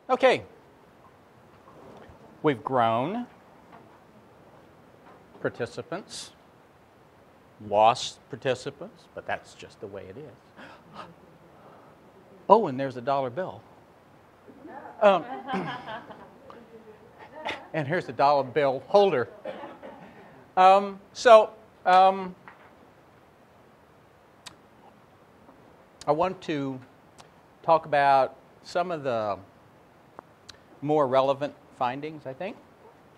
Okay, we've grown participants, lost participants, but that's just the way it is. Oh, and there's a dollar bill. And here's the dollar bill holder. I want to talk about some of the more relevant findings, I think,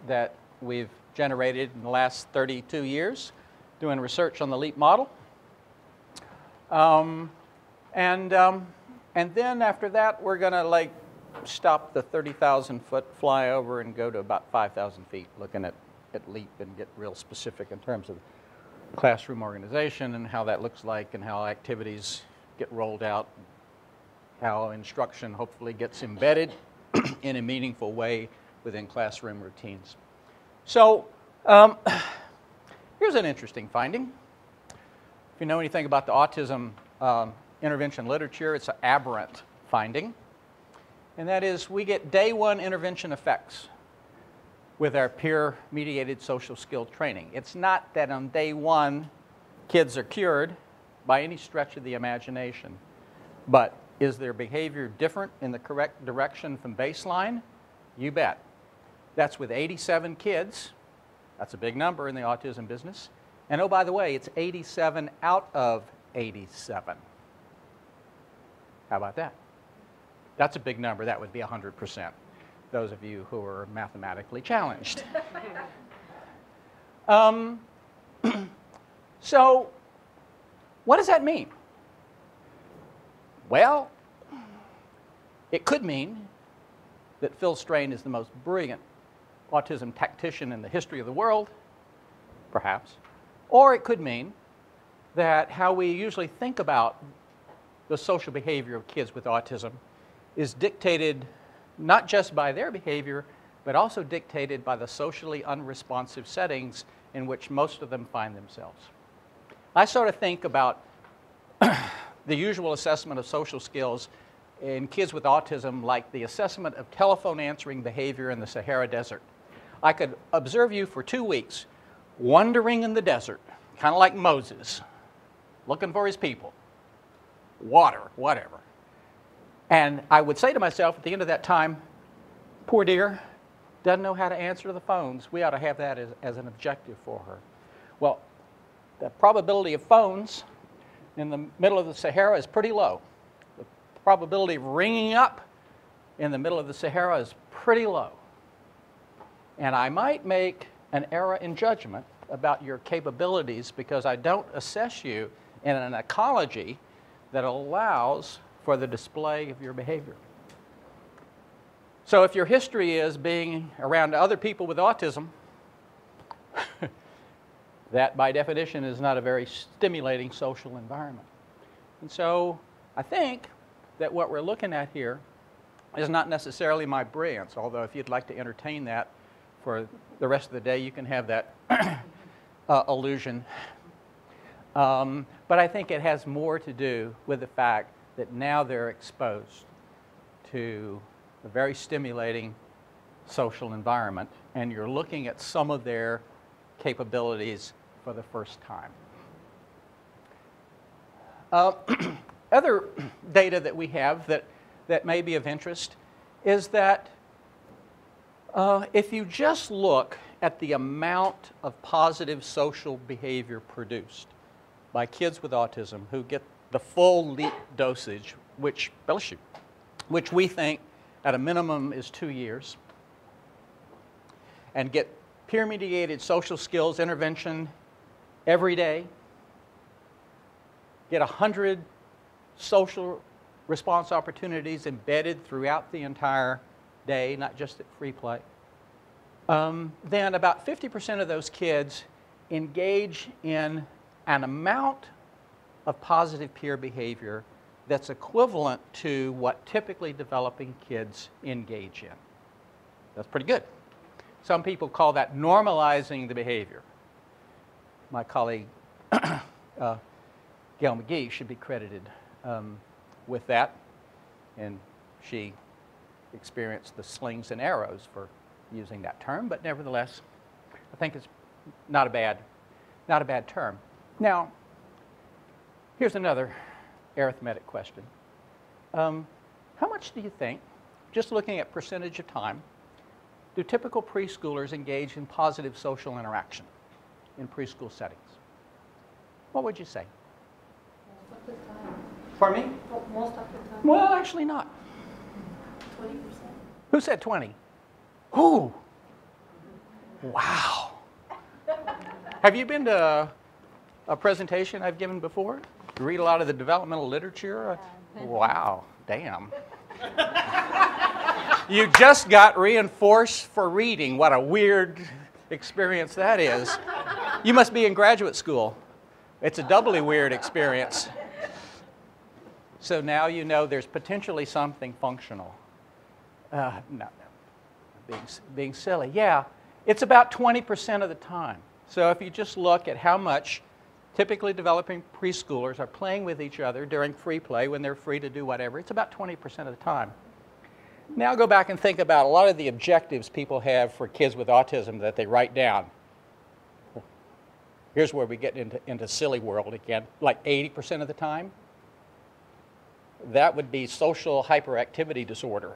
that we've generated in the last 32 years doing research on the LEAP model. And then after that, we're going to stop the 30,000-foot flyover and go to about 5,000 feet, looking at LEAP and get real specific in terms of classroom organization and how that looks like and how activities get rolled out, how instruction hopefully gets embedded in a meaningful way within classroom routines. So here's an interesting finding. If you know anything about the autism intervention literature, it's an aberrant finding. And that is, we get day one intervention effects with our peer-mediated social skill training. It's not that on day one kids are cured by any stretch of the imagination, but is their behavior different in the correct direction from baseline? You bet. That's with 87 kids. That's a big number in the autism business. And oh, by the way, it's 87 out of 87. How about that? That's a big number. That would be 100%. Those of you who are mathematically challenged. So what does that mean? Well, it could mean that Phil Strain is the most brilliant autism tactician in the history of the world, perhaps. Or it could mean that how we usually think about the social behavior of kids with autism is dictated not just by their behavior, but also dictated by the socially unresponsive settings in which most of them find themselves. I sort of think about the usual assessment of social skills in kids with autism like the assessment of telephone answering behavior in the Sahara Desert. I could observe you for 2 weeks wandering in the desert, kind of like Moses, looking for his people, water, whatever. And I would say to myself at the end of that time, poor dear, doesn't know how to answer the phones. We ought to have that as an objective for her. Well, the probability of phones in the middle of the Sahara is pretty low. The probability of ringing up in the middle of the Sahara is pretty low. And I might make an error in judgment about your capabilities because I don't assess you in an ecology that allows for the display of your behavior. So if your history is being around other people with autism, that by definition is not a very stimulating social environment. And so I think that what we're looking at here is not necessarily my brilliance, although if you'd like to entertain that for the rest of the day, you can have that illusion. But I think it has more to do with the fact that now they're exposed to a very stimulating social environment, and you're looking at some of their capabilities for the first time. Other data that we have that may be of interest is that if you just look at the amount of positive social behavior produced by kids with autism who get the full LEAP dosage, which we think at a minimum is 2 years, and get peer-mediated social skills intervention every day, get 100 social response opportunities embedded throughout the entire day, not just at free play, then about 50% of those kids engage in an amount of positive peer behavior that's equivalent to what typically developing kids engage in. That's pretty good. Some people call that normalizing the behavior. My colleague, Gail McGee, should be credited with that, and she experience the slings and arrows, for using that term, but nevertheless, I think it's not a bad term. Now, here's another arithmetic question. How much do you think, just looking at percentage of time, do typical preschoolers engage in positive social interaction in preschool settings? What would you say? Most of the time. Pardon me? Most of the time. Well, actually not. 20%. Who said 20? Who? Wow. Have you been to a presentation I've given before? You read a lot of the developmental literature? Wow, damn. You just got reinforced for reading. What a weird experience that is. You must be in graduate school. It's a doubly weird experience. So now you know there's potentially something functional. No, being silly. Yeah, it's about 20% of the time. So if you just look at how much typically developing preschoolers are playing with each other during free play, when they're free to do whatever, it's about 20% of the time. Now go back and think about a lot of the objectives people have for kids with autism that they write down. Here's where we get into silly world again. Like 80% of the time, that would be social hyperactivity disorder.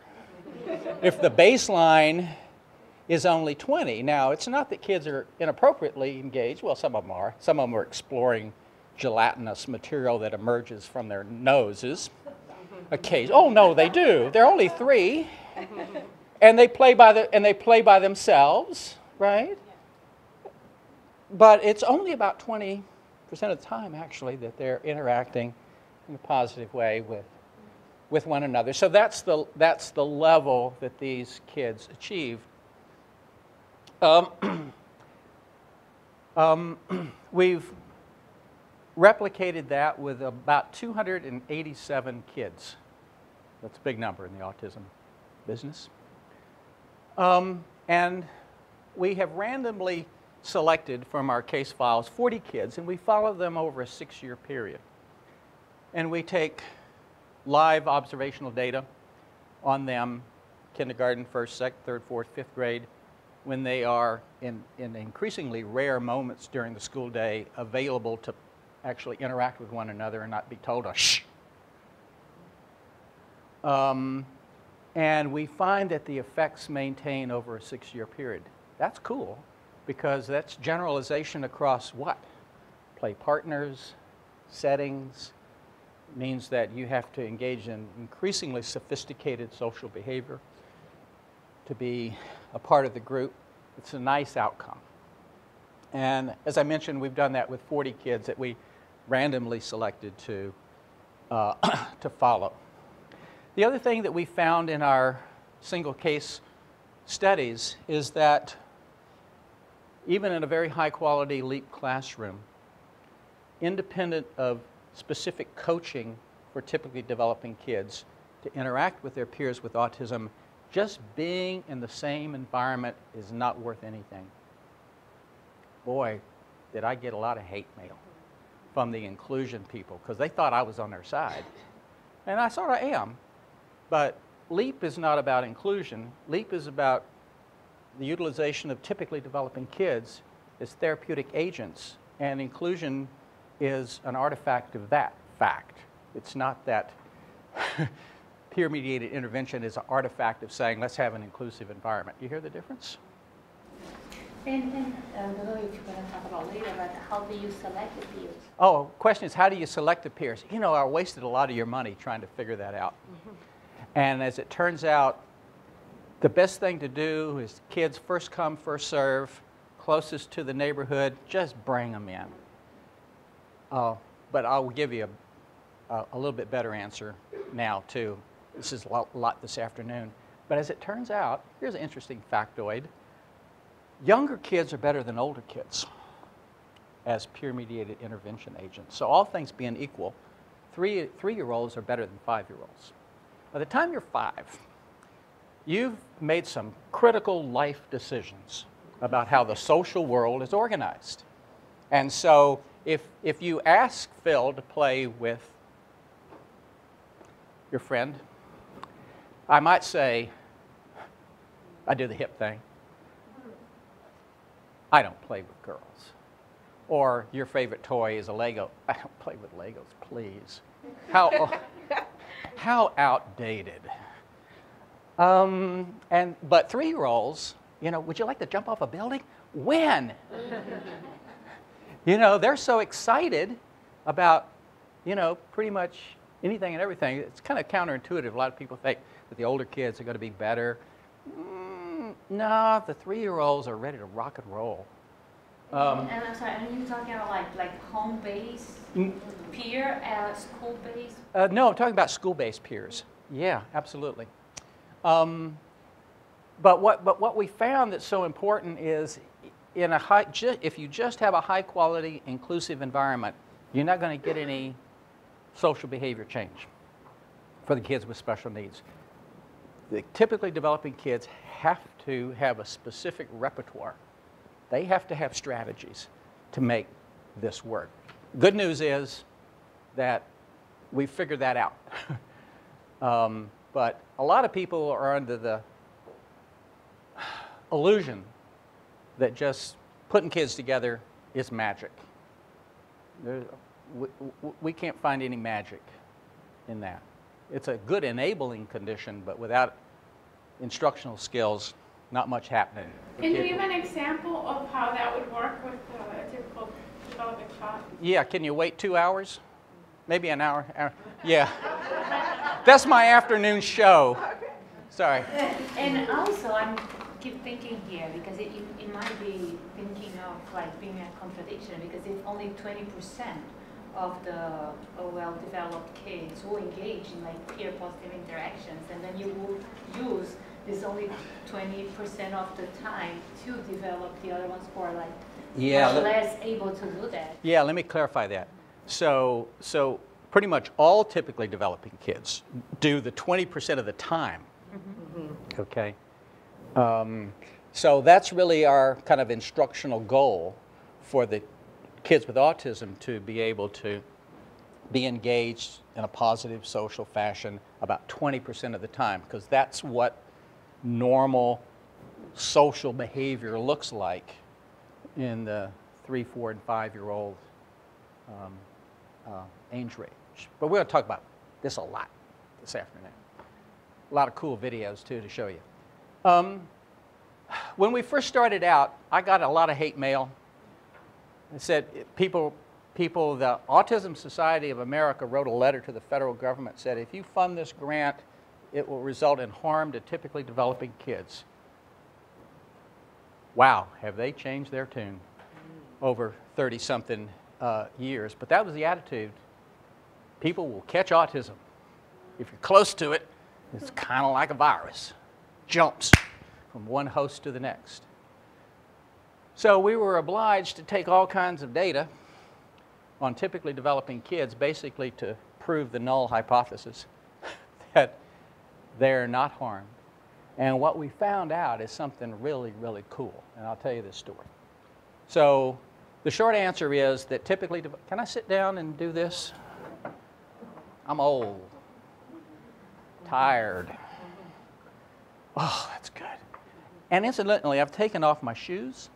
If the baseline is only 20. Now, it's not that kids are inappropriately engaged. Well, some of them are. Some of them are exploring gelatinous material that emerges from their noses. Oh no, they do. They're only 3, and they play by themselves, right? But it's only about 20% of the time, actually, that they're interacting in a positive way with one another. So that's the level that these kids achieve. We've replicated that with about 287 kids. That's a big number in the autism business. And we have randomly selected from our case files 40 kids, and we follow them over a 6-year period. And we take live observational data on them, kindergarten, 1st, 2nd, 3rd, 4th, 5th grade, when they are in increasingly rare moments during the school day available to actually interact with one another and not be told, shh. And we find that the effects maintain over a 6-year period. That's cool, because that's generalization across what? Play partners, settings. Means that you have to engage in increasingly sophisticated social behavior to be a part of the group. It's a nice outcome. And as I mentioned, we've done that with 40 kids that we randomly selected to follow. The other thing that we found in our single case studies is that even in a very high quality LEAP classroom, independent of specific coaching for typically developing kids to interact with their peers with autism, just being in the same environment is not worth anything. Boy, did I get a lot of hate mail from the inclusion people, because they thought I was on their side. And I sort of am. But LEAP is not about inclusion. LEAP is about the utilization of typically developing kids as therapeutic agents, and inclusion is an artifact of that fact. It's not that peer-mediated intervention is an artifact of saying, let's have an inclusive environment. You hear the difference? And I don't know if you're going to talk about later, but how do you select the peers? Oh, question is, how do you select the peers? You know, I wasted a lot of your money trying to figure that out. And as it turns out, the best thing to do is kids first come, first serve, closest to the neighborhood, just bring them in. But I'll give you a little bit better answer now, too. This is a lot this afternoon. But as it turns out, here's an interesting factoid. Younger kids are better than older kids as peer-mediated intervention agents. So all things being equal, three-year-olds are better than 5-year-olds. By the time you're 5, you've made some critical life decisions about how the social world is organized. And so if you ask Phil to play with your friend, I might say, I do the hip thing. I don't play with girls. Or your favorite toy is a Lego. I don't play with Legos, please. How outdated. But 3-year-olds, you know, would you like to jump off a building? When? You know, they're so excited about, you know, pretty much anything and everything. It's kind of counterintuitive. A lot of people think that the older kids are going to be better. No, the 3-year-olds are ready to rock and roll. And I'm sorry, are you talking about like home-based, peer, school-based? No, I'm talking about school-based peers. Yeah, absolutely. But what we found that's so important is in if you just have a high-quality, inclusive environment, you're not going to get any social behavior change for the kids with special needs. The typically developing kids have to have a specific repertoire. They have to have strategies to make this work. Good news is that we figured that out. But a lot of people are under the illusion that just putting kids together is magic. We can't find any magic in that. It's a good enabling condition, but without instructional skills, not much happening. Can you give an example of how that would work with a typical developing child? Yeah, can you wait 2 hours? Maybe an hour? Yeah. That's my afternoon show. Sorry. And also, I keep thinking here, because it might be thinking of like being a contradiction, because if only 20% of the well-developed kids will engage in like peer positive interactions, and then you will use this only 20% of the time to develop the other ones who are like much less able to do that. Yeah, let me clarify that. So pretty much all typically developing kids do the 20% of the time. Mm-hmm. Okay. So that's really our kind of instructional goal for the kids with autism, to be able to be engaged in a positive social fashion about 20% of the time, because that's what normal social behavior looks like in the 3, 4, and 5-year-old age range. But we're going to talk about this a lot this afternoon. A lot of cool videos, too, to show you. When we first started out, I got a lot of hate mail. It said the Autism Society of America wrote a letter to the federal government, said, if you fund this grant, it will result in harm to typically developing kids. Wow, have they changed their tune over 30-something years. But that was the attitude. People will catch autism. If you're close to it, it's kind of like a virus. Jumps from one host to the next. So we were obliged to take all kinds of data on typically developing kids, basically to prove the null hypothesis that they're not harmed. And what we found out is something really, really cool. And I'll tell you this story. So the short answer is that typically, can I sit down and do this? I'm old, tired. Oh, that's good. And incidentally, I've taken off my shoes.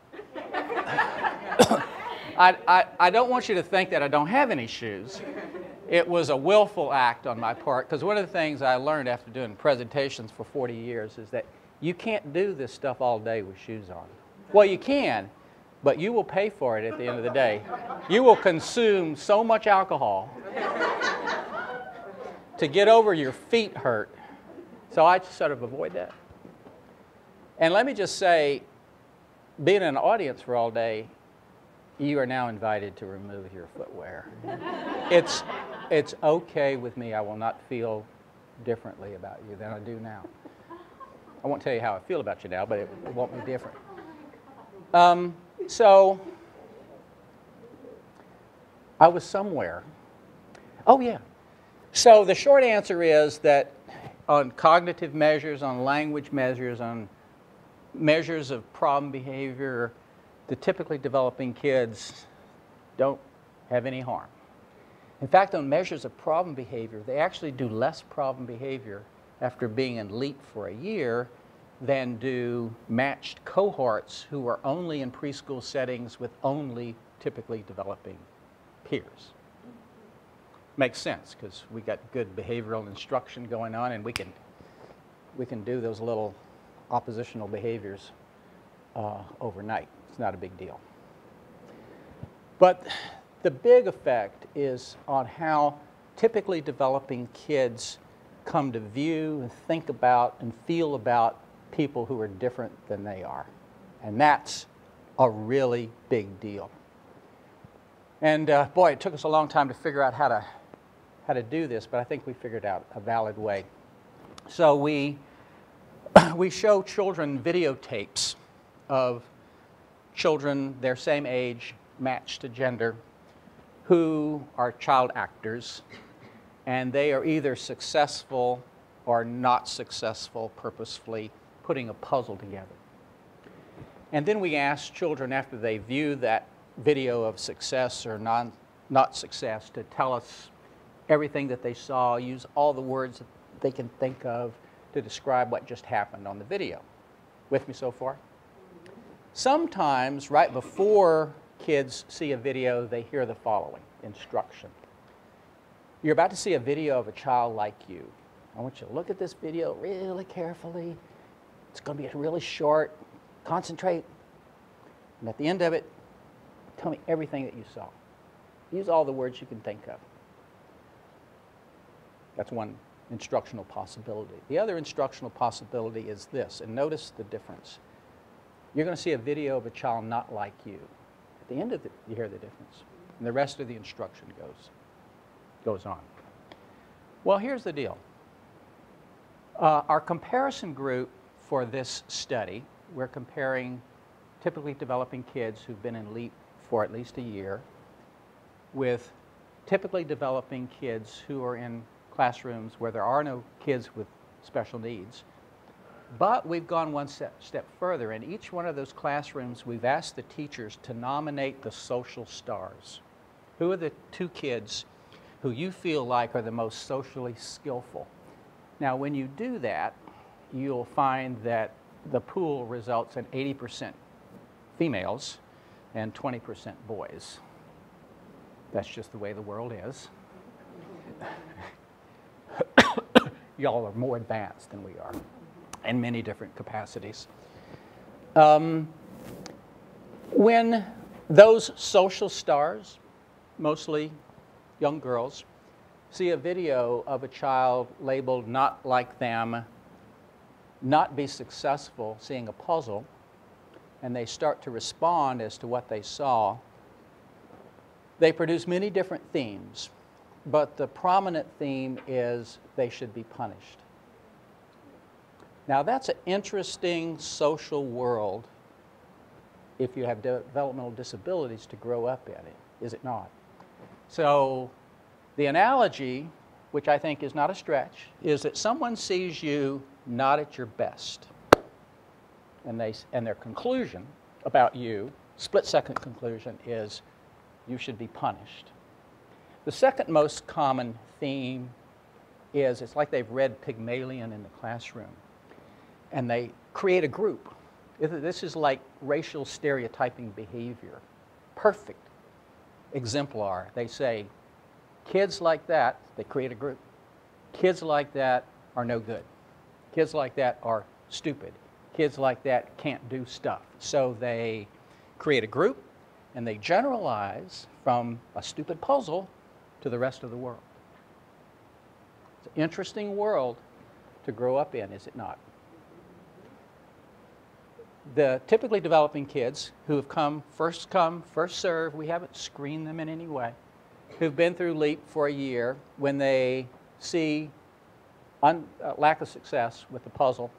I don't want you to think that I don't have any shoes. It was a willful act on my part, because one of the things I learned after doing presentations for 40 years is that you can't do this stuff all day with shoes on. Well, you can, but you will pay for it at the end of the day. You will consume so much alcohol to get over your feet hurt. So I just sort of avoid that. And let me just say, being in an audience for all day, you are now invited to remove your footwear. It's okay with me. I will not feel differently about you than I do now. I won't tell you how I feel about you now, but it won't be different. So I was somewhere. Oh, yeah. So the short answer is that on cognitive measures, on language measures, on measures of problem behavior, the typically developing kids don't have any harm. In fact, on measures of problem behavior, they actually do less problem behavior after being in LEAP for a year than do matched cohorts who are only in preschool settings with only typically developing peers. Makes sense because we got good behavioral instruction going on, and we can do those little oppositional behaviors overnight. It's not a big deal. But the big effect is on how typically developing kids come to view and think about and feel about people who are different than they are. And that's a really big deal. And boy, it took us a long time to figure out how to do this, but I think we figured out a valid way. So we show children videotapes of children their same age, matched to gender, who are child actors, and they are either successful or not successful purposefully putting a puzzle together. And then we ask children after they view that video of success or not success to tell us everything that they saw, use all the words that they can think of to describe what just happened on the video. With me so far? Sometimes, right before kids see a video, they hear the following instruction. You're about to see a video of a child like you. I want you to look at this video really carefully. It's going to be really short. Concentrate. And at the end of it, tell me everything that you saw. Use all the words you can think of. That's one instructional possibility. The other instructional possibility is this, and notice the difference. You're going to see a video of a child not like you. At the end of it, you hear the difference. And the rest of the instruction goes on. Well, here's the deal. Our comparison group for this study, we're comparing typically developing kids who've been in LEAP for at least a year with typically developing kids who are in classrooms where there are no kids with special needs. But we've gone one step further. In each one of those classrooms, we've asked the teachers to nominate the social stars. Who are the 2 kids who you feel like are the most socially skillful? Now, when you do that, you'll find that the pool results in 80% females and 20% boys. That's just the way the world is. Y'all are more advanced than we are in many different capacities. When those social stars, mostly young girls, see a video of a child labeled not like them, not be successful, seeing a puzzle, and they start to respond as to what they saw, they produce many different themes. But the prominent theme is they should be punished. Now that's an interesting social world if you have developmental disabilities to grow up in it, is it not? So the analogy, which I think is not a stretch, is that someone sees you not at your best, and their conclusion about you, split-second conclusion, is you should be punished. The second most common theme is it's like they've read Pygmalion in the classroom, and they create a group. This is like racial stereotyping behavior. Perfect exemplar. They say, kids like that, they create a group. Kids like that are no good. Kids like that are stupid. Kids like that can't do stuff. So they create a group, and they generalize from a stupid puzzle to the rest of the world. It's an interesting world to grow up in, is it not? The typically developing kids who have come, first serve, we haven't screened them in any way, who've been through LEAP for a year, when they see lack of success with the puzzle,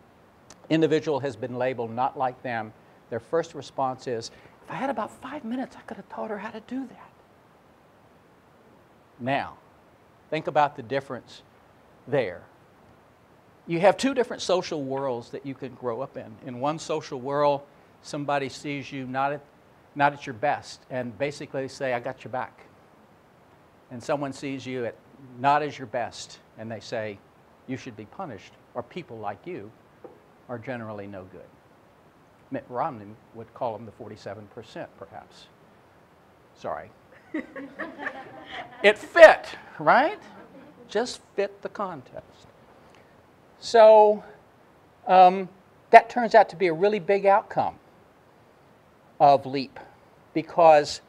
individual has been labeled not like them, their first response is, if I had about 5 minutes, I could have taught her how to do that. Now, think about the difference there. You have 2 different social worlds that you can grow up in. In one social world, somebody sees you not at your best, and basically say, I got your back. And someone sees you not as your best, and they say, you should be punished, or people like you are generally no good. Mitt Romney would call them the 47%, perhaps. Sorry. It fit, right? Just fit the context. So that turns out to be a really big outcome of LEAP, because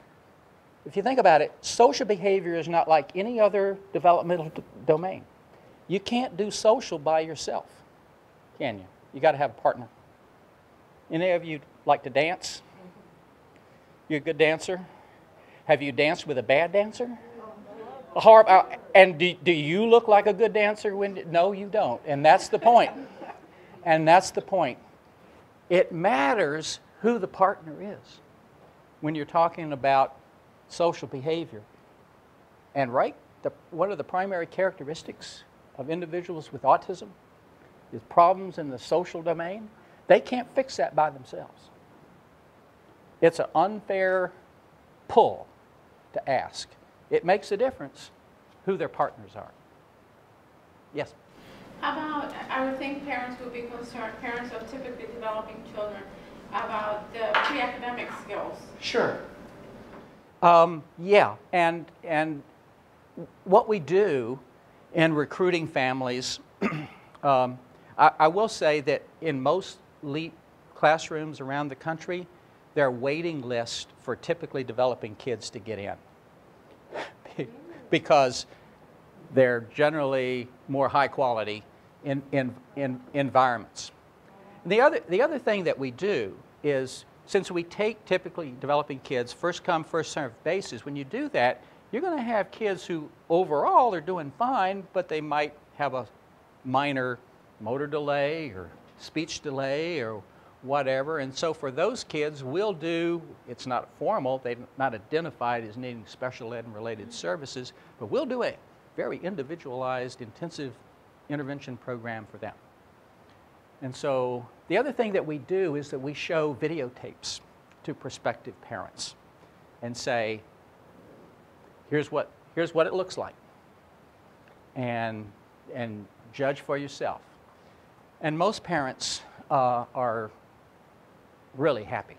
if you think about it, social behavior is not like any other developmental domain. You can't do social by yourself, can you? You got to have a partner. Any of you like to dance? You're a good dancer? Have you danced with a bad dancer? And do you look like a good dancer? No, you don't. And that's the point. And that's the point. It matters who the partner is when you're talking about social behavior. And one of the primary characteristics of individuals with autism is problems in the social domain. They can't fix that by themselves. It's an unfair pull to ask. It makes a difference who their partners are. Yes? How about, I would think parents would be concerned, parents of typically developing children, about the pre-academic skills. Sure. Yeah, and what we do in recruiting families, I will say that in most LEAP classrooms around the country, there are waiting lists for typically developing kids to get in because they're generally more high quality in environments. The other thing that we do is, since we take typically developing kids first come, first served basis, when you do that, you're going to have kids who overall are doing fine, but they might have a minor motor delay or speech delay or whatever. And so for those kids, we'll do, it's not formal, they're not identified as needing special ed and related services, but we'll do a very individualized, intensive intervention program for them. And so the other thing that we do is that we show videotapes to prospective parents and say, here's what it looks like, and judge for yourself. And most parents are really happy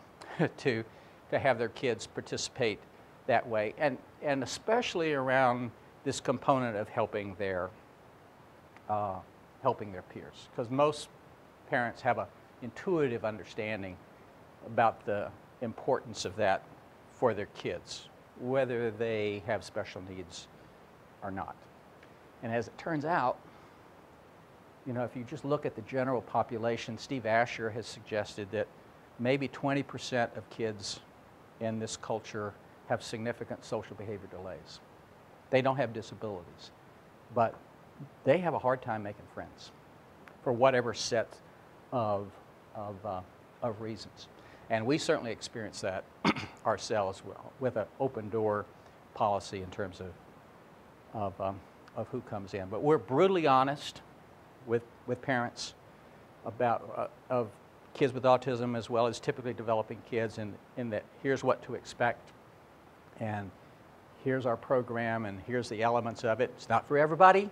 to have their kids participate that way, and especially around this component of helping their peers, because most parents have an intuitive understanding about the importance of that for their kids, whether they have special needs or not. And as it turns out, you know, if you just look at the general population, Steve Asher has suggested that maybe 20% of kids in this culture have significant social behavior delays. They don't have disabilities, but they have a hard time making friends for whatever set of reasons. And we certainly experience that ourselves with an open door policy in terms of who comes in. But we're brutally honest with parents about of kids with autism as well as typically developing kids, in that here's what to expect, and here's our program, and here's the elements of it. It's not for everybody.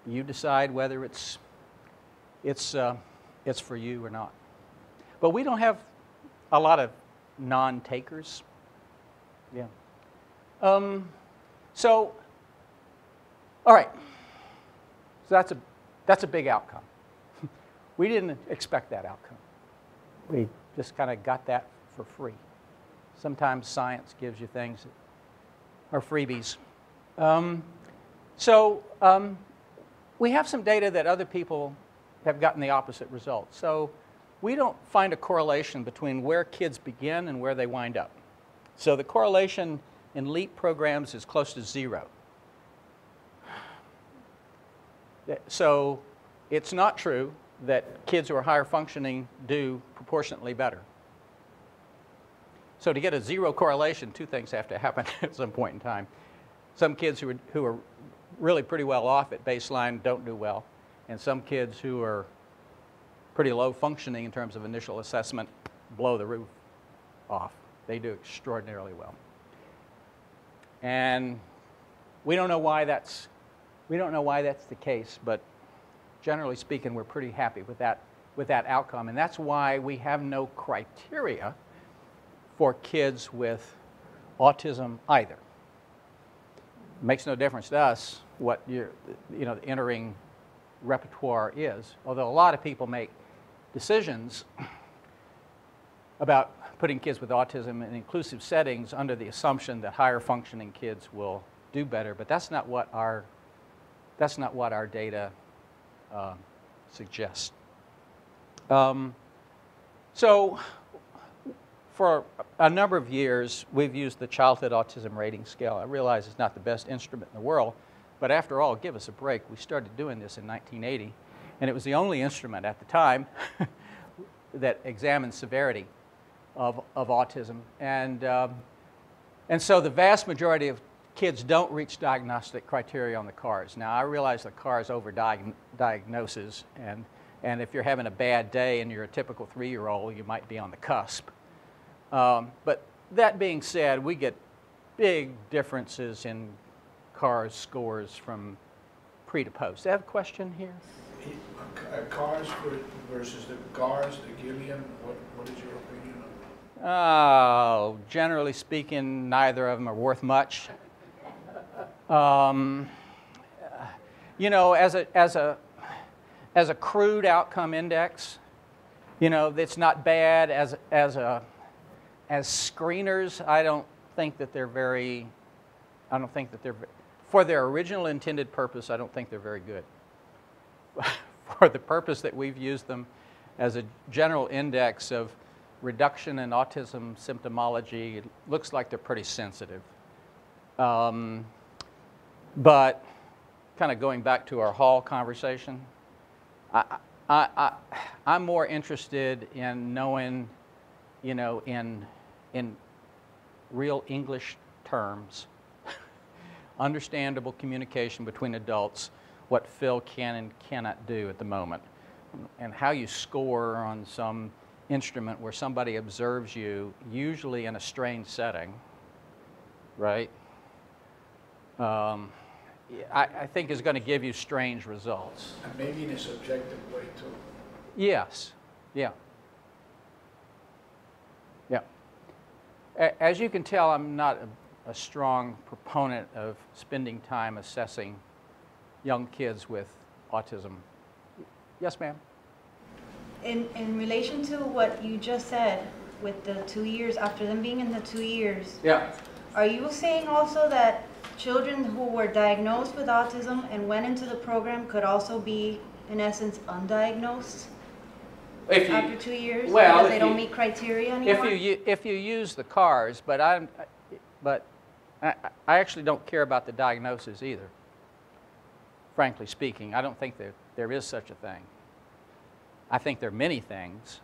You decide whether it's for you or not. But we don't have a lot of non-takers. Yeah. So, all right. So that's a big outcome. We didn't expect that outcome. We just kind of got that for free. Sometimes science gives you things that are freebies. We have some data that other people have gotten the opposite result. So we don't find a correlation between where kids begin and where they wind up. So the correlation in LEAP programs is close to 0. So it's not true that kids who are higher functioning do proportionately better. So to get a 0 correlation, 2 things have to happen at some point in time. Some kids who are really pretty well off at baseline don't do well, and some kids who are pretty low functioning in terms of initial assessment blow the roof off. They do extraordinarily well. And we don't know why that's the case, but generally speaking, we're pretty happy with that with that outcome. And that's why we have no criteria for kids with autism either. It makes no difference to us what the entering repertoire is, although a lot of people make decisions about putting kids with autism in inclusive settings under the assumption that higher functioning kids will do better, but that's not what our data suggests. So for a number of years, we've used the Childhood Autism Rating Scale. I realize it's not the best instrument in the world, but after all, give us a break. We started doing this in 1980, and it was the only instrument at the time that examined severity of autism. And so the vast majority of kids don't reach diagnostic criteria on the CARS. Now, I realize the CARS overdiagnoses, and if you're having a bad day and you're a typical 3-year-old, you might be on the cusp. But that being said, we get big differences in CARS scores from pre to post. Do I have a question here? CARS versus the GARS, the Gillian, what is your opinion on that? Oh, generally speaking, neither of them are worth much. You know, as a crude outcome index, you know, it's not bad. As screeners, I don't think that they're for their original intended purpose, I don't think they're very good. For the purpose that we've used them as a general index of reduction in autism symptomology, it looks like they're pretty sensitive. But kind of going back to our hall conversation, I'm more interested in knowing, you know, in real English terms, understandable communication between adults, what Phil can and cannot do at the moment, and how you score on some instrument where somebody observes you, usually in a strange setting, right? I think is going to give you strange results. And maybe in a subjective way too. Yes, yeah. Yeah. As you can tell, I'm not a strong proponent of spending time assessing young kids with autism. Yes, ma'am? In relation to what you just said, with the 2 years, after them being in the 2 years, Yeah. are you saying also that children who were diagnosed with autism and went into the program could also be, in essence, undiagnosed after 2 years? Well, because they don't meet criteria anymore? If you use the CARS, but I actually don't care about the diagnosis either. Frankly speaking, I don't think there is such a thing. I think there are many things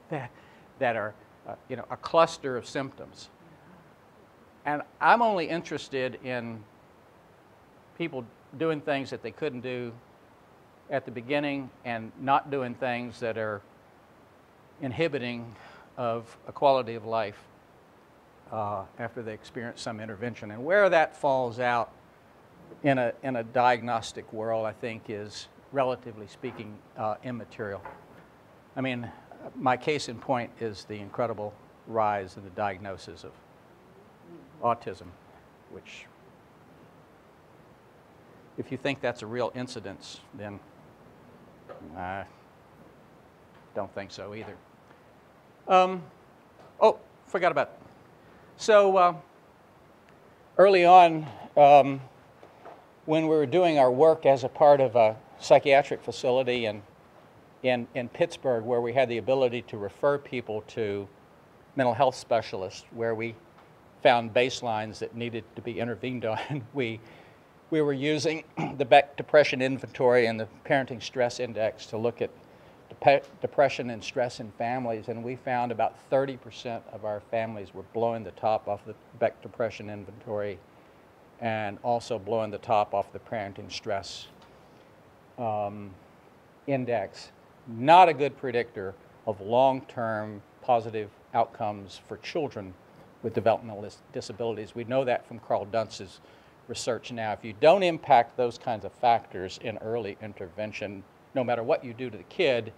that are, you know, a cluster of symptoms. And I'm only interested in people doing things that they couldn't do at the beginning and not doing things that are inhibiting of a quality of life after they experience some intervention. And where that falls out in a diagnostic world, I think, is, relatively speaking, immaterial. I mean, my case in point is the incredible rise in the diagnosis of autism, which, if you think that's a real incidence, then I don't think so either. Oh, forgot about that. So early on, when we were doing our work as a part of a psychiatric facility in Pittsburgh, where we had the ability to refer people to mental health specialists, where we found baselines that needed to be intervened on, we were using the Beck Depression Inventory and the Parenting Stress Index to look at depression and stress in families, and we found about 30% of our families were blowing the top off the Beck Depression Inventory and also blowing the top off the Parenting Stress Index. Not a good predictor of long-term positive outcomes for children with developmental disabilities. We know that from Carl Duntz's research now. If you don't impact those kinds of factors in early intervention, no matter what you do to the kid,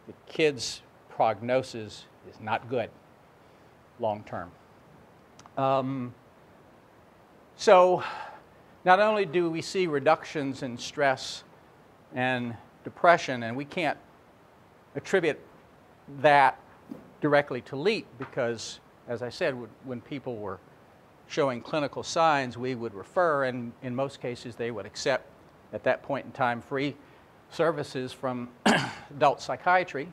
the kid's prognosis is not good long term. So not only do we see reductions in stress and depression, and we can't attribute that directly to LEAP because, as I said, when people were showing clinical signs, we would refer, and in most cases they would accept at that point in time free services from adult psychiatry.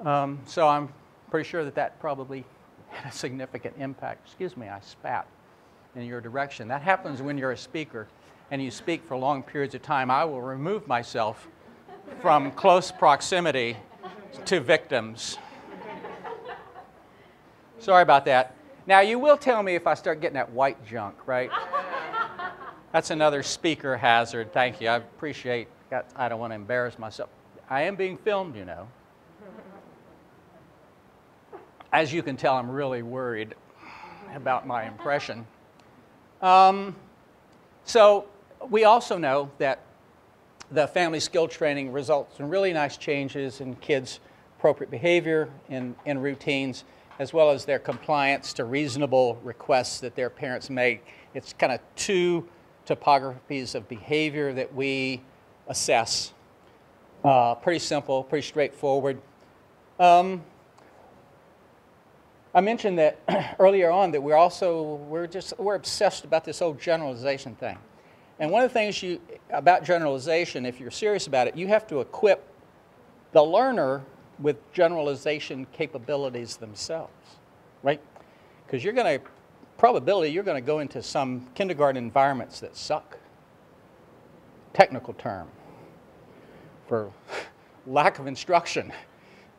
So I'm pretty sure that that probably had a significant impact. Excuse me, I spat in your direction. That happens when you're a speaker and you speak for long periods of time. I will remove myself from close proximity to victims. Sorry about that. Now, you will tell me if I start getting that white junk, right? That's another speaker hazard. Thank you. I appreciate that. I don't want to embarrass myself. I am being filmed, you know. As you can tell, I'm really worried about my impression. So we also know that the family skill training results in really nice changes in kids' appropriate behavior in routines, as well as their compliance to reasonable requests that their parents make. It's kind of two topographies of behavior that we assess. Pretty simple, pretty straightforward. I mentioned that earlier on that we're obsessed about this whole generalization thing. And one of the things about generalization, if you're serious about it, you have to equip the learner with generalization capabilities themselves, right? Because you're going to go into some kindergarten environments that suck. Technical term for lack of instruction,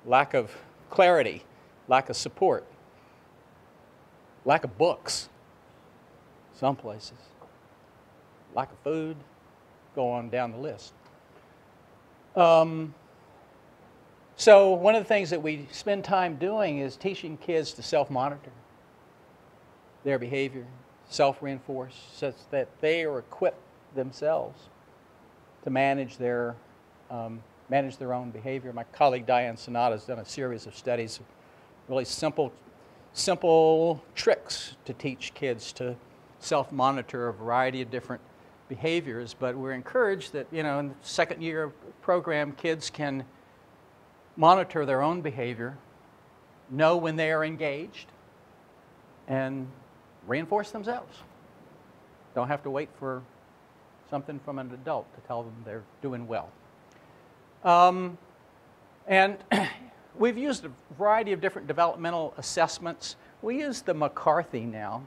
lack of clarity, lack of support, lack of books, some places, lack of food, go on down the list. So one of the things that we spend time doing is teaching kids to self-monitor their behavior, self-reinforce, such that they are equipped themselves to manage their own behavior. My colleague Diane Sonata has done a series of studies, really simple tricks to teach kids to self-monitor a variety of different behaviors. But we're encouraged that, in the second year program, kids can monitor their own behavior, know when they are engaged, and reinforce themselves. Don't have to wait for something from an adult to tell them they're doing well. And we've used a variety of different developmental assessments. We use the McCarthy now.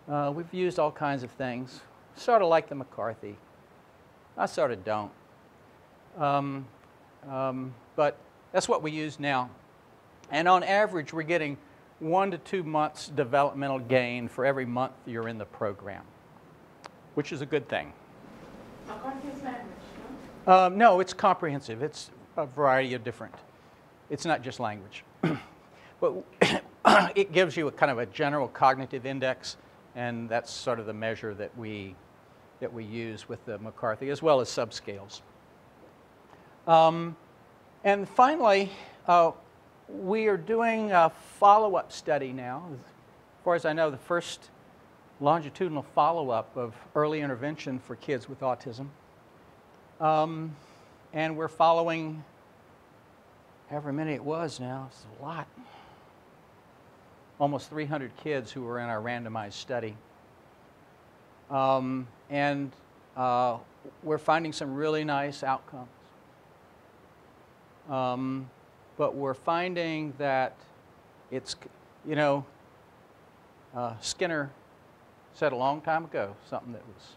We've used all kinds of things, sort of like the McCarthy. I sort of don't. But that's what we use now. And on average, we're getting 1 to 2 months developmental gain for every month you're in the program, which is a good thing. McCarthy is language, no? No, it's comprehensive. It's a variety of different. It's not just language. But it gives you a kind of a general cognitive index, and that's sort of the measure that we use with the McCarthy, as well as subscales. And finally, we are doing a follow-up study now. As far as I know, the first longitudinal follow-up of early intervention for kids with autism. And we're following however many it was now. It's a lot. Almost 300 kids who were in our randomized study. And we're finding some really nice outcomes. But we're finding that it's, Skinner said a long time ago, something that was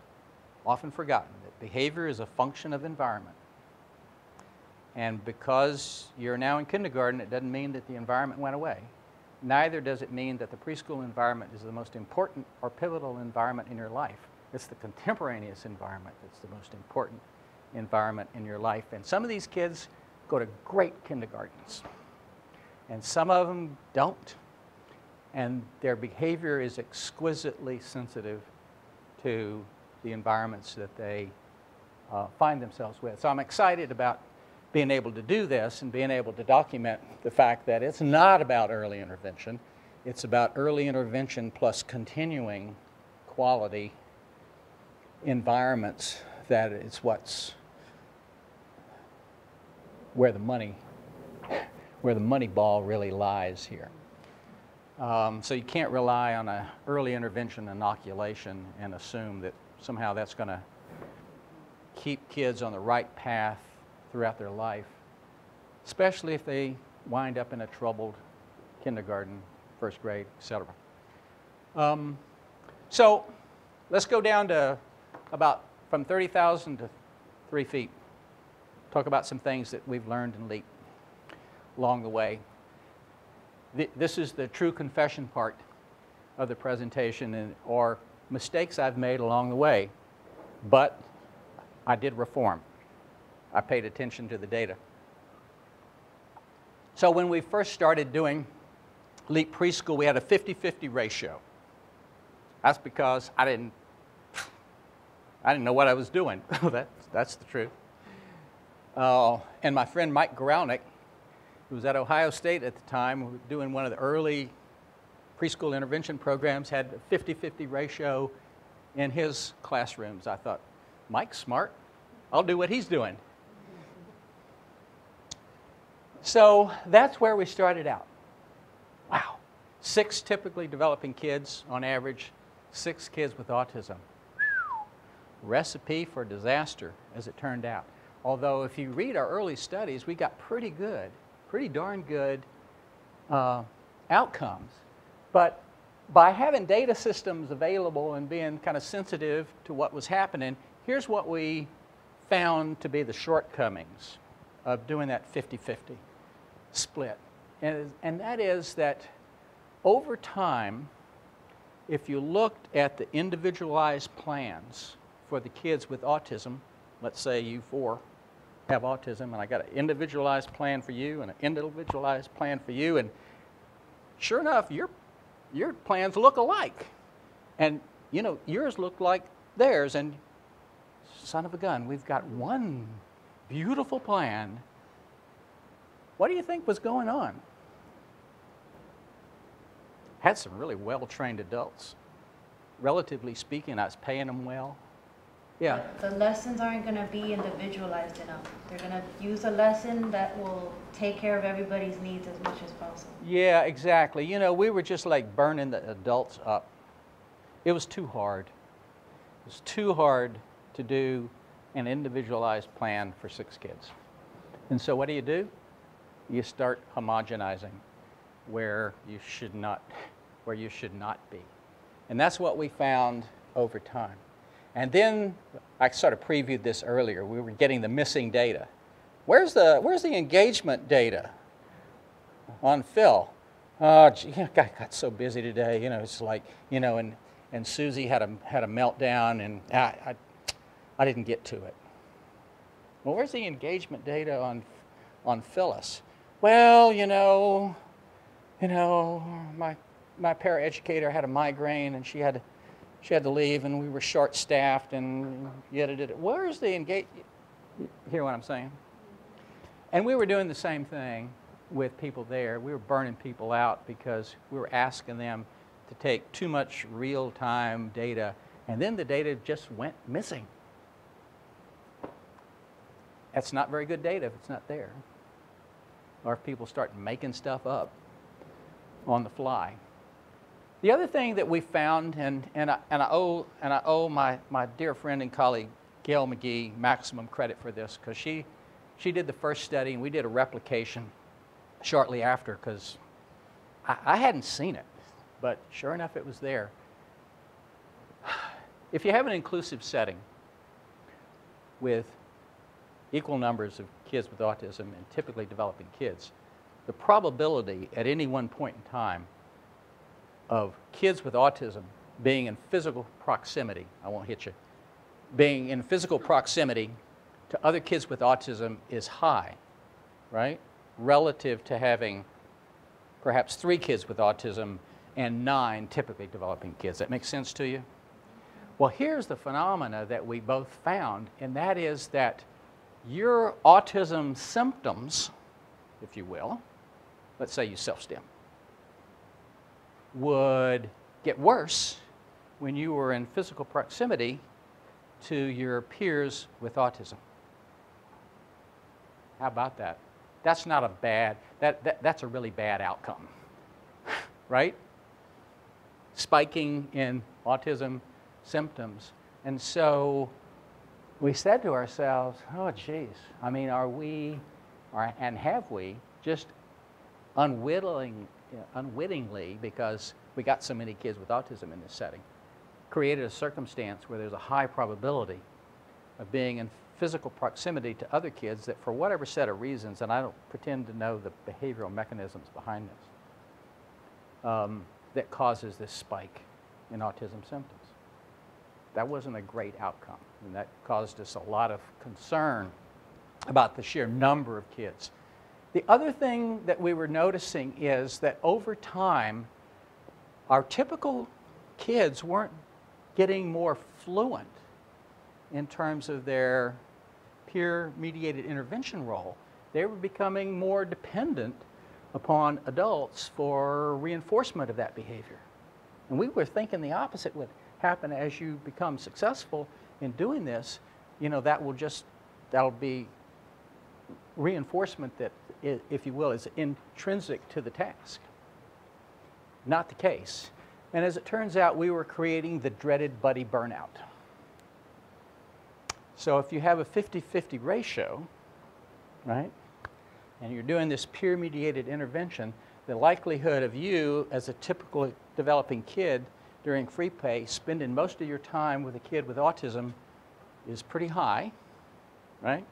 often forgotten, that behavior is a function of environment. And because you're now in kindergarten, it doesn't mean that the environment went away. Neither does it mean that the preschool environment is the most important or pivotal environment in your life. It's the contemporaneous environment that's the most important environment in your life. And some of these kids go to great kindergartens, and some of them don't. And their behavior is exquisitely sensitive to the environments that they find themselves with. So I'm excited about being able to do this and being able to document the fact that it's not about early intervention. It's about early intervention plus continuing quality environments. That is where the money ball really lies here. So you can't rely on an early intervention inoculation and assume that somehow that's going to keep kids on the right path throughout their life, especially if they wind up in a troubled kindergarten, first grade, etc. So let's go down to about from 30,000 to 3 feet. Talk about some things that we've learned in LEAP along the way. This is the true confession part of the presentation, or mistakes I've made along the way, but I did reform. I paid attention to the data. So when we first started doing LEAP preschool, we had a 50-50 ratio. That's because I didn't know what I was doing. That's the truth. And my friend Mike Goralnik, who was at Ohio State at the time, doing one of the early preschool intervention programs, had a 50-50 ratio in his classrooms. I thought, Mike's smart. I'll do what he's doing. So that's where we started out. Wow. 6 typically developing kids on average, 6 kids with autism. Recipe for disaster, as it turned out. Although if you read our early studies, we got pretty darn good outcomes. But by having data systems available and being kind of sensitive to what was happening, here's what we found to be the shortcomings of doing that 50-50 split. And that is that over time, if you looked at the individualized plans for the kids with autism, let's say you 4 have autism, and I got an individualized plan for you and an individualized plan for you, and sure enough, your plans look alike. And, you know, yours look like theirs, and son of a gun, we've got one beautiful plan. What do you think was going on? Had some really well-trained adults. Relatively speaking, I was paying them well. Yeah. But the lessons aren't going to be individualized enough. They're going to use a lesson that will take care of everybody's needs as much as possible. Yeah, exactly. You know, we were just like burning the adults up. It was too hard. It was too hard to do an individualized plan for 6 kids. And so what do? You start homogenizing where you should not be. And that's what we found over time. And then, I sort of previewed this earlier, we were getting the missing data. Where's the engagement data on Phil? Oh, gee, I got so busy today, you know, it's like, you know, and Susie had a meltdown, and I didn't get to it. Well, where's the engagement data on Phyllis? Well, you know, my paraeducator had a migraine, and she had to leave, and we were short-staffed, and where's the engagement? You hear what I'm saying? And we were doing the same thing with people there. We were burning people out because we were asking them to take too much real-time data, and then the data just went missing. That's not very good data if it's not there. Or if people start making stuff up on the fly. The other thing that we found, and I owe my dear friend and colleague Gail McGee maximum credit for this, because she did the first study, and we did a replication shortly after, because I hadn't seen it, but sure enough it was there. If you have an inclusive setting with equal numbers of kids with autism and typically developing kids, the probability at any one point in time of kids with autism being in physical proximity, I won't hit you, being in physical proximity to other kids with autism is high, right? Relative to having perhaps 3 kids with autism and 9 typically developing kids. That makes sense to you? Well, here's the phenomena that we both found, and that is that your autism symptoms, if you will, let's say you self-stim, would get worse when you were in physical proximity to your peers with autism. How about that? That's not a bad, that's a really bad outcome, right? Spiking in autism symptoms. And so we said to ourselves, oh, geez, I mean, are we, and have we, just unwittingly, because we got so many kids with autism in this setting, created a circumstance where there's a high probability of being in physical proximity to other kids that, for whatever set of reasons, and I don't pretend to know the behavioral mechanisms behind this, that causes this spike in autism symptoms. That wasn't a great outcome, and that caused us a lot of concern about the sheer number of kids. The other thing that we were noticing is that over time, our typical kids weren't getting more fluent in terms of their peer-mediated intervention role. They were becoming more dependent upon adults for reinforcement of that behavior. And we were thinking the opposite would happen as you become successful in doing this. You know, that'll be reinforcement that, if you will, is intrinsic to the task. Not the case. And as it turns out, we were creating the dreaded buddy burnout. So if you have a 50-50 ratio, right, and you're doing this peer-mediated intervention, the likelihood of you, as a typical developing kid during free play, spending most of your time with a kid with autism is pretty high, right?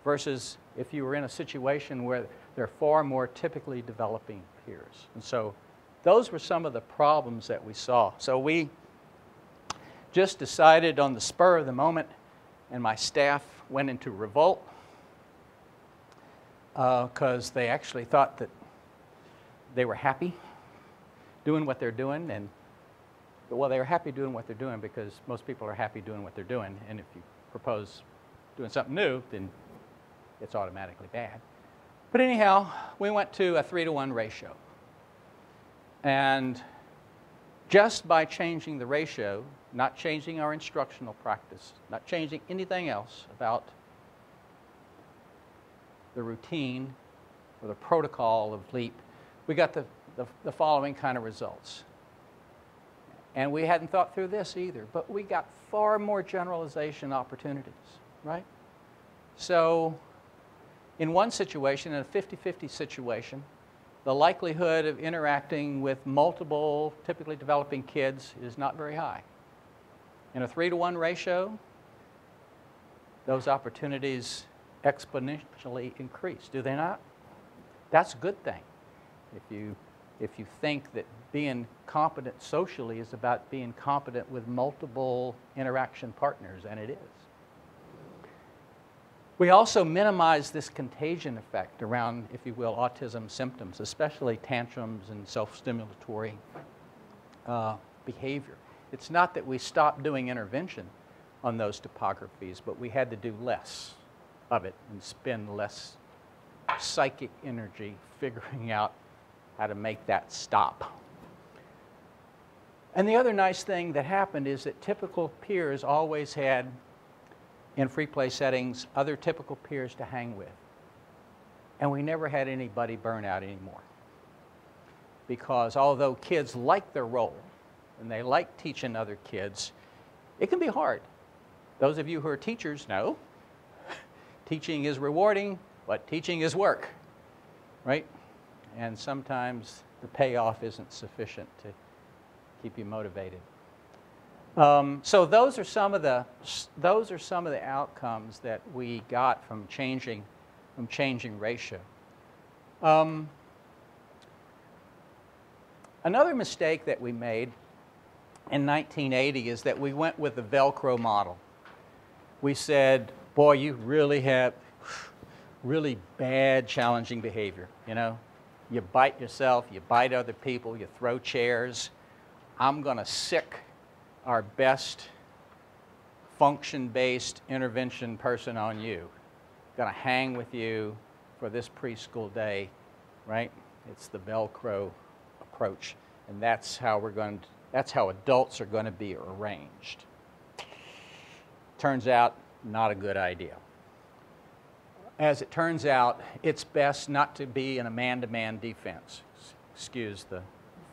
Versus if you were in a situation where they're far more typically developing peers. And so those were some of the problems that we saw. So we just decided on the spur of the moment, and my staff went into revolt because they actually thought that they were happy doing what they're doing. And well, they were happy doing what they're doing because most people are happy doing what they're doing. And if you propose doing something new, then it's automatically bad. But anyhow, we went to a 3-to-1 ratio. And just by changing the ratio, not changing our instructional practice, not changing anything else about the routine or the protocol of LEAP, we got the following kind of results. And we hadn't thought through this either, but we got far more generalization opportunities, right? So in one situation, in a 50-50 situation, the likelihood of interacting with multiple typically developing kids is not very high. In a 3-to-1 ratio, those opportunities exponentially increase, do they not? That's a good thing. If you think that being competent socially is about being competent with multiple interaction partners, and it is. We also minimize this contagion effect around, if you will, autism symptoms, especially tantrums and self-stimulatory behavior. It's not that we stopped doing intervention on those topographies, but we had to do less of it and spend less psychic energy figuring out how to make that stop. And the other nice thing that happened is that typical peers always had, in free play settings, other typical peers to hang with. And we never had anybody burn out anymore. Because although kids like their role, and they like teaching other kids, it can be hard. Those of you who are teachers know, teaching is rewarding, but teaching is work, right? And sometimes the payoff isn't sufficient to keep you motivated. So those are some of the outcomes that we got from changing ratio. Another mistake that we made in 1980 is that we went with the Velcro model. We said, boy, you really have really bad, challenging behavior, you know? You bite yourself, you bite other people, you throw chairs. I'm going to sick our best function-based intervention person on you. going to hang with you for this preschool day, right? It's the Velcro approach, and that's how adults are going to be arranged. Turns out, not a good idea. As it turns out, it's best not to be in a man-to-man defense. Excuse the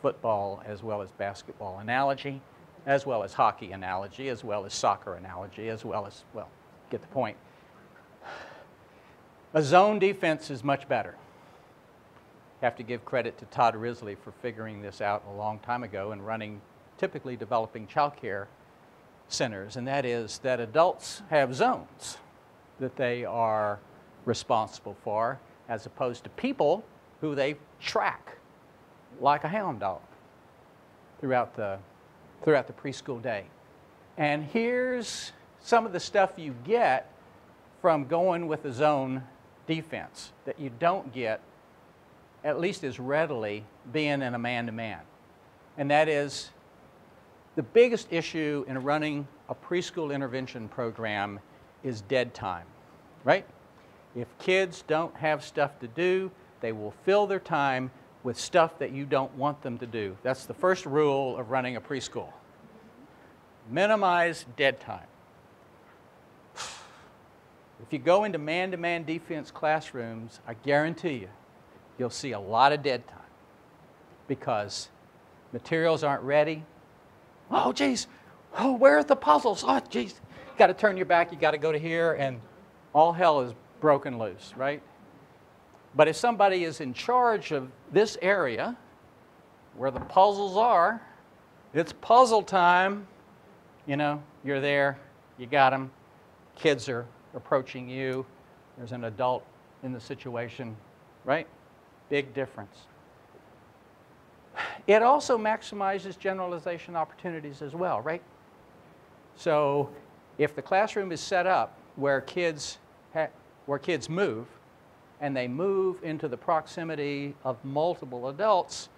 football as well as basketball analogy, as well as hockey analogy, as well as soccer analogy, as well as, well, get the point. A zone defense is much better. Have to give credit to Todd Risley for figuring this out a long time ago and running typically developing child care centers, and that is that adults have zones that they are responsible for, as opposed to people who they track like a hound dog throughout the preschool day. And here's some of the stuff you get from going with a zone defense that you don't get, at least as readily, being in a man-to-man. And that is, the biggest issue in running a preschool intervention program is dead time, right? If kids don't have stuff to do, they will fill their time with stuff that you don't want them to do. That's the first rule of running a preschool. Minimize dead time. If you go into man-to-man defense classrooms, I guarantee you, you'll see a lot of dead time because materials aren't ready. Oh, geez, oh, where are the puzzles? Oh, geez, you got to turn your back, you got to go to here, and all hell is broken loose, right? But if somebody is in charge of this area where the puzzles are, it's puzzle time. You know, you're there, you got them, kids are approaching you, there's an adult in the situation, right? Big difference. It also maximizes generalization opportunities as well, right? So if the classroom is set up where kids move, and they move into the proximity of multiple adults,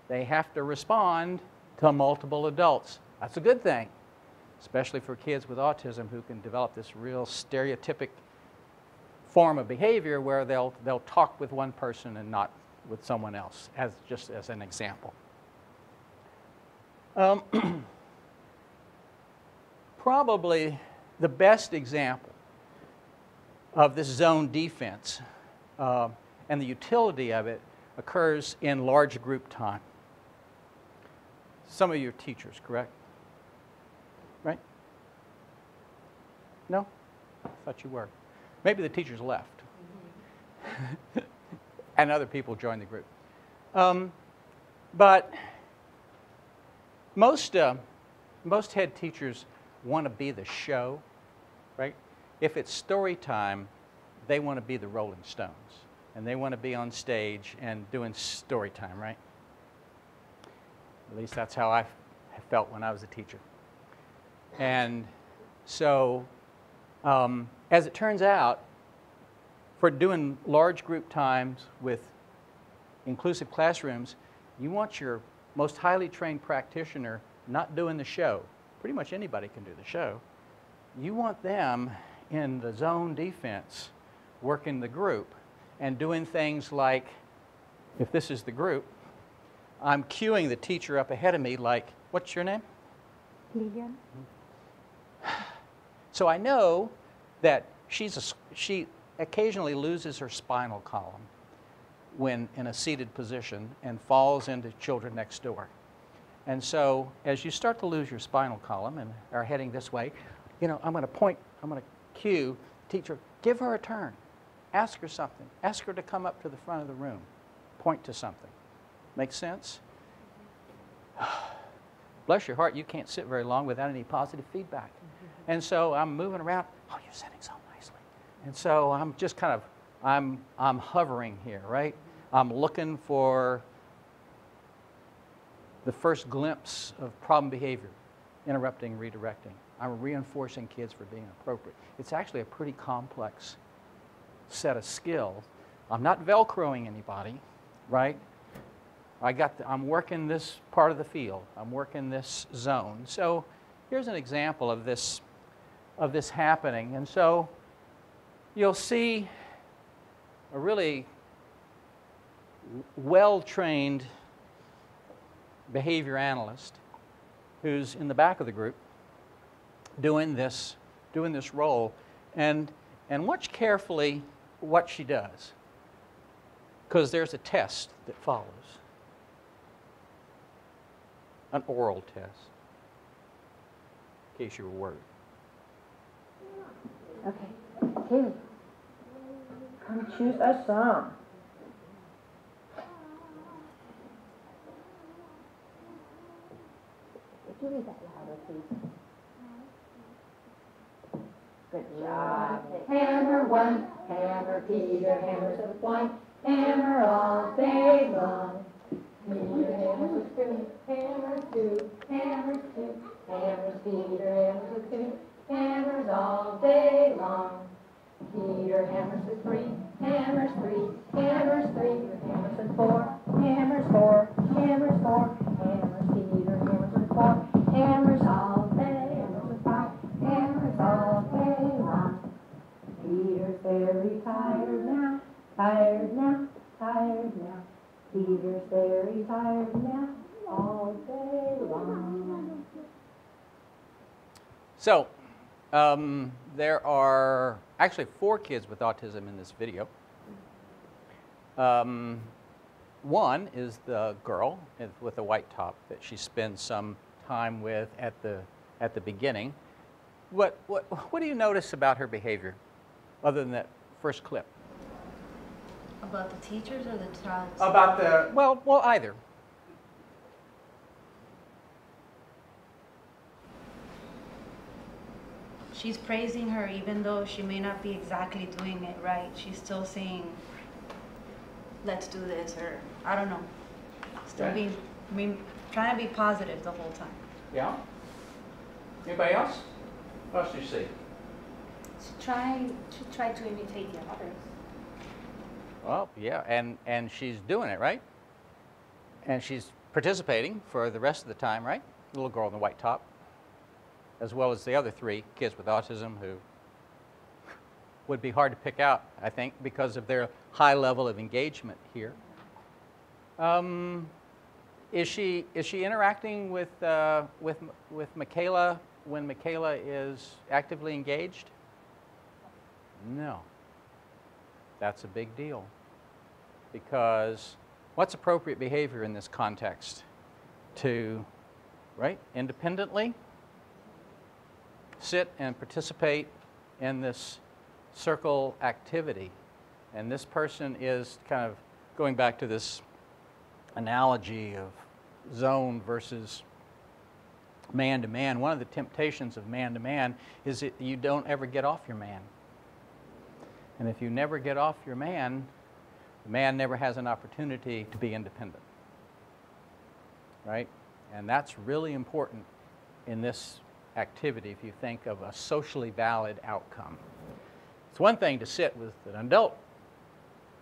they have to respond to multiple adults. That's a good thing, especially for kids with autism who can develop this real stereotypic form of behavior where they'll talk with one person and not with someone else, just as an example. Probably the best example of this zone defense and the utility of it occurs in large group time. Some of you are teachers, correct? Right? No? I thought you were. Maybe the teachers left. And other people joined the group. But most head teachers want to be the show, right? If it's story time, they want to be the Rolling Stones. And they want to be on stage and doing story time, right? At least that's how I felt when I was a teacher. And so, as it turns out, for doing large group times with inclusive classrooms, you want your most highly trained practitioner not doing the show. Pretty much anybody can do the show. You want them in the zone defense, working the group, and doing things like, if this is the group, I'm cueing the teacher up ahead of me like, what's your name? Lillian. So I know that she occasionally loses her spinal column when in a seated position and falls into children next door. And so as you start to lose your spinal column and are heading this way, you know, I'm going to cue, teacher, give her a turn. Ask her something. Ask her to come up to the front of the room. Point to something. Make sense? Bless your heart, you can't sit very long without any positive feedback. And so I'm moving around. Oh, you're sitting so nicely. And so I'm just kind of, I'm hovering here, right? I'm looking for the first glimpse of problem behavior, interrupting, redirecting. I'm reinforcing kids for being appropriate. It's actually a pretty complex set of skills. I'm not Velcroing anybody, right? I'm working this part of the field. I'm working this zone. So here's an example of this happening. And so you'll see a really well-trained behavior analyst who's in the back of the group doing this role, and watch carefully what she does, because there's a test that follows, an oral test, in case you were worried. Okay, Kaylee, come choose a song. Could you read that louder, please? Good job. Hammer one, hammer Peter, hammers with one, hammer all day long. Peter hammers with two, hammers two, hammers two, hammers Peter, hammers with two, hammers all day long. Peter hammers with three, hammers three, hammers with four, hammers four, hammers four, hammers Peter, hammers with four, hammers all day, hammers with five, hammers all day long. Peter's very tired now, tired now, tired now. Peter's very tired now, all day long. So, there are actually 4 kids with autism in this video. One is the girl with the white top that she spends some time with at the beginning. What do you notice about her behavior, other than that first clip? About the teachers or the child? About the well, either. She's praising her even though she may not be exactly doing it right. She's still saying, let's do this, or I don't know. Still Okay. trying to be positive the whole time. Yeah? Anybody else? What else do you see? She tried to imitate the others. Well, yeah, and she's doing it, right? And she's participating for the rest of the time, right? The little girl in the white top, as well as the other 3 kids with autism who would be hard to pick out, I think, because of their high level of engagement here. Is she interacting with Michaela when Michaela is actively engaged? No. That's a big deal, because what's appropriate behavior in this context? To, right, independently sit and participate in this circle activity. And this person is kind of going back to this analogy of zone versus man-to-man. One of the temptations of man-to-man is that you don't ever get off your man. And if you never get off your man, the man never has an opportunity to be independent, right? And that's really important in this activity if you think of a socially valid outcome. It's one thing to sit with an adult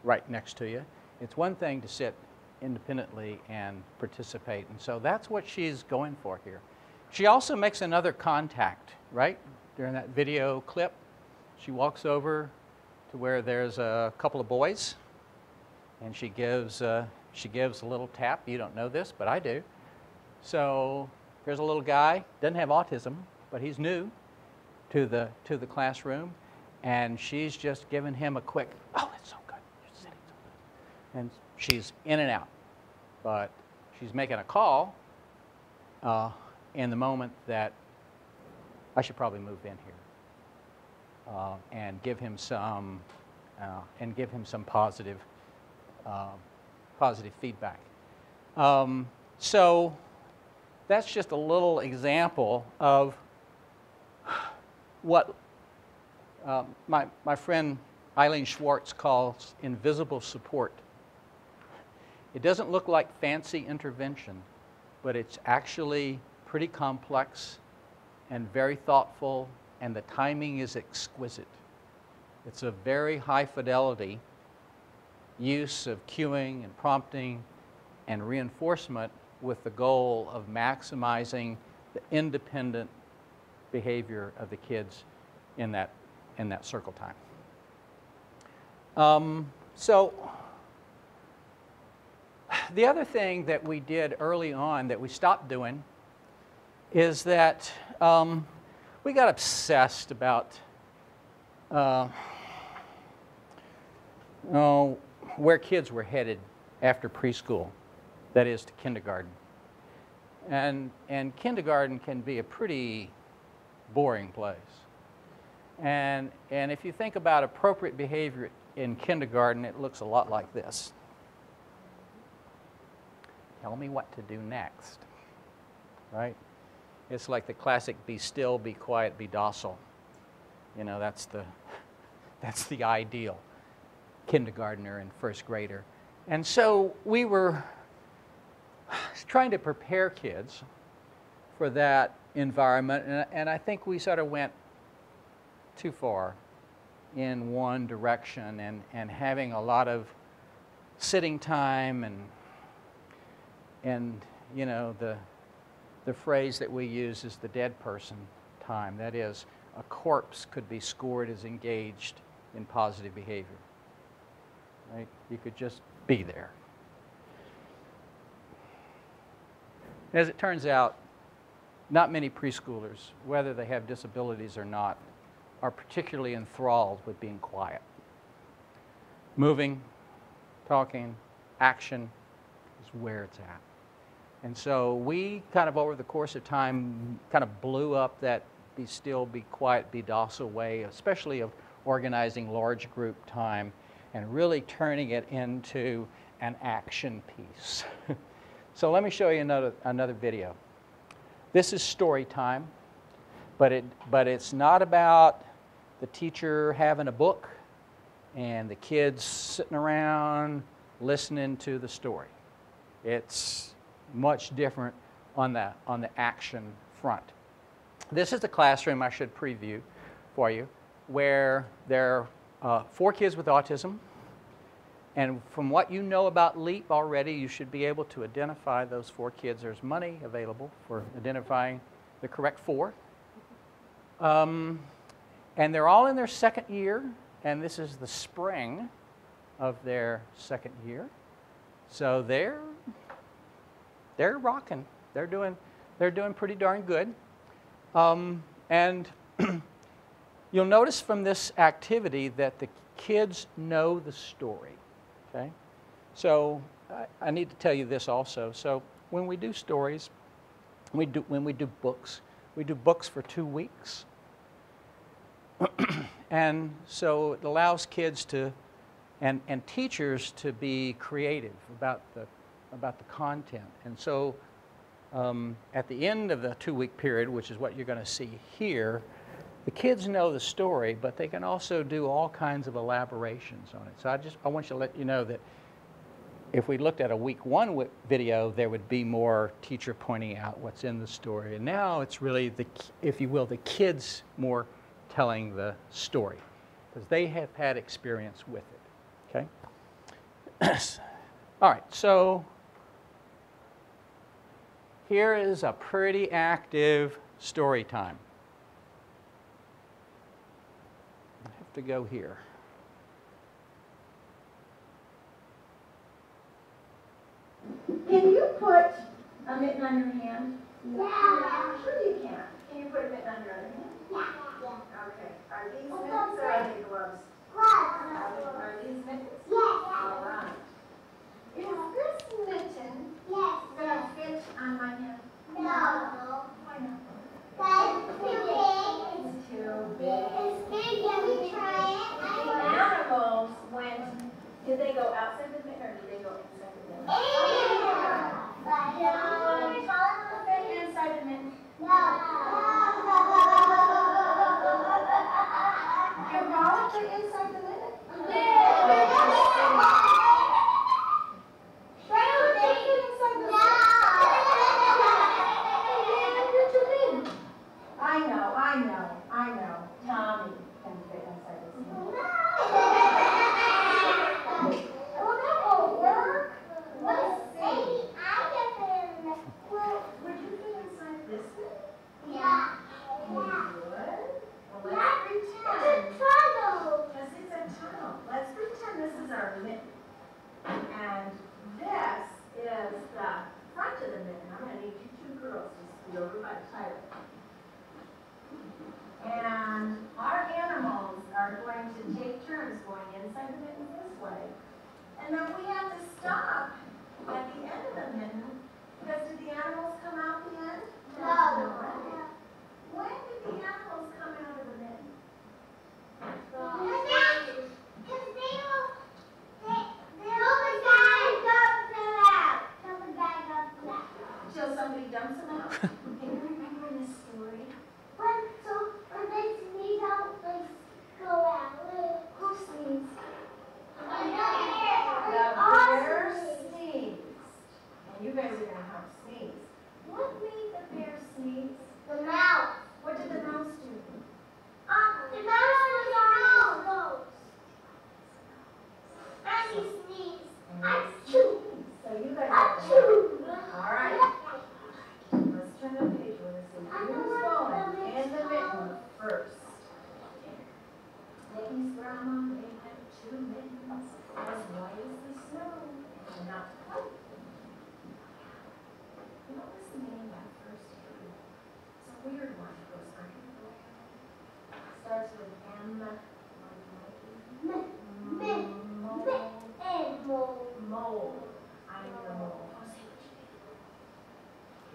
right next to you. It's one thing to sit independently and participate. And so that's what she's going for here. She also makes another contact, right? During that video clip, she walks over to where there's a couple of boys, and she gives a little tap. You don't know this, but I do. So there's a little guy, doesn't have autism, but he's new to the classroom, and she's just giving him a quick, oh, that's so good, you're sitting so good. And she's in and out, but she's making a call in the moment that I should probably move in here. And give him some positive feedback. So that's just a little example of what my friend Eileen Schwartz calls invisible support. It doesn't look like fancy intervention, but it's actually pretty complex and very thoughtful, and the timing is exquisite. It's a very high fidelity use of cueing and prompting and reinforcement with the goal of maximizing the independent behavior of the kids in that circle time. So the other thing that we did early on that we stopped doing is that we got obsessed about where kids were headed after preschool, that is to kindergarten. And kindergarten can be a pretty boring place. And if you think about appropriate behavior in kindergarten, it looks a lot like this. Tell me what to do next, right? It's like the classic be still, be quiet, be docile. You know, that's the ideal kindergartner and first grader. And so we were trying to prepare kids for that environment, and I think we sort of went too far in one direction and having a lot of sitting time and you know, the phrase that we use is the dead person time. That is, a corpse could be scored as engaged in positive behavior. Right? You could just be there. As it turns out, not many preschoolers, whether they have disabilities or not, are particularly enthralled with being quiet. Moving, talking, action is where it's at. And so we kind of over the course of time kind of blew up that be still, be quiet, be docile way, especially of organizing large group time and really turning it into an action piece. So let me show you another video. This is story time, but it's not about the teacher having a book and the kids sitting around listening to the story. It's much different on the action front. This is the classroom I should preview for you, where there are 4 kids with autism. And from what you know about LEAP already, you should be able to identify those 4 kids. There's money available for identifying the correct 4. And they're all in their 2nd year, and this is the spring of their 2nd year. So they're rocking. They're doing pretty darn good. And you'll notice from this activity that the kids know the story. Okay? So I need to tell you this also. So when we do stories, when we do books for 2 weeks. And so it allows kids to, and teachers to be creative about the content. And so at the end of the 2-week period, which is what you're going to see here, the kids know the story, but they can also do all kinds of elaborations on it. So I want you to let you know that if we looked at a week 1 video, there would be more teacher pointing out what's in the story. And now it's really, if you will, the kids more telling the story, because they have had experience with it. Okay? All right, so here is a pretty active story time. I have to go here. Can you put a mitten on your hand? Yeah. Sure you can. Can you put a mitten on your other hand? Yeah. Okay. Are these mittens or are they gloves? Gloves. Are these mittens? Yes. All right. Is this mitten going to fit on my hand? No. Why not? It's too big. It's big. Can we try it? The animals did they go outside the mitten or did they go inside the mitten? Fit inside the mitten. No. You're rolling inside. have to stop at the end of the mitten, because did the animals come out the end? No. When did the animals come out of the mitten? Till somebody dumps them out. Can you remember in this story? Who sneezed? The bear sneezed. And you guys are going to have to sneeze. What made the bear sneeze? The mouse. What did the mouse do? The mouse was nose. And he sneezed. Achoo. So you guys are Achoo. all right. Let's turn the page. We're going to see who's going in the mitten first. Mittens, Grandma, they have 2 mittens as white as the snow. And not white. What was the name of that first tree? It's a weird one. It goes starts with M. Mole. I'm the mole. I'll say what you think.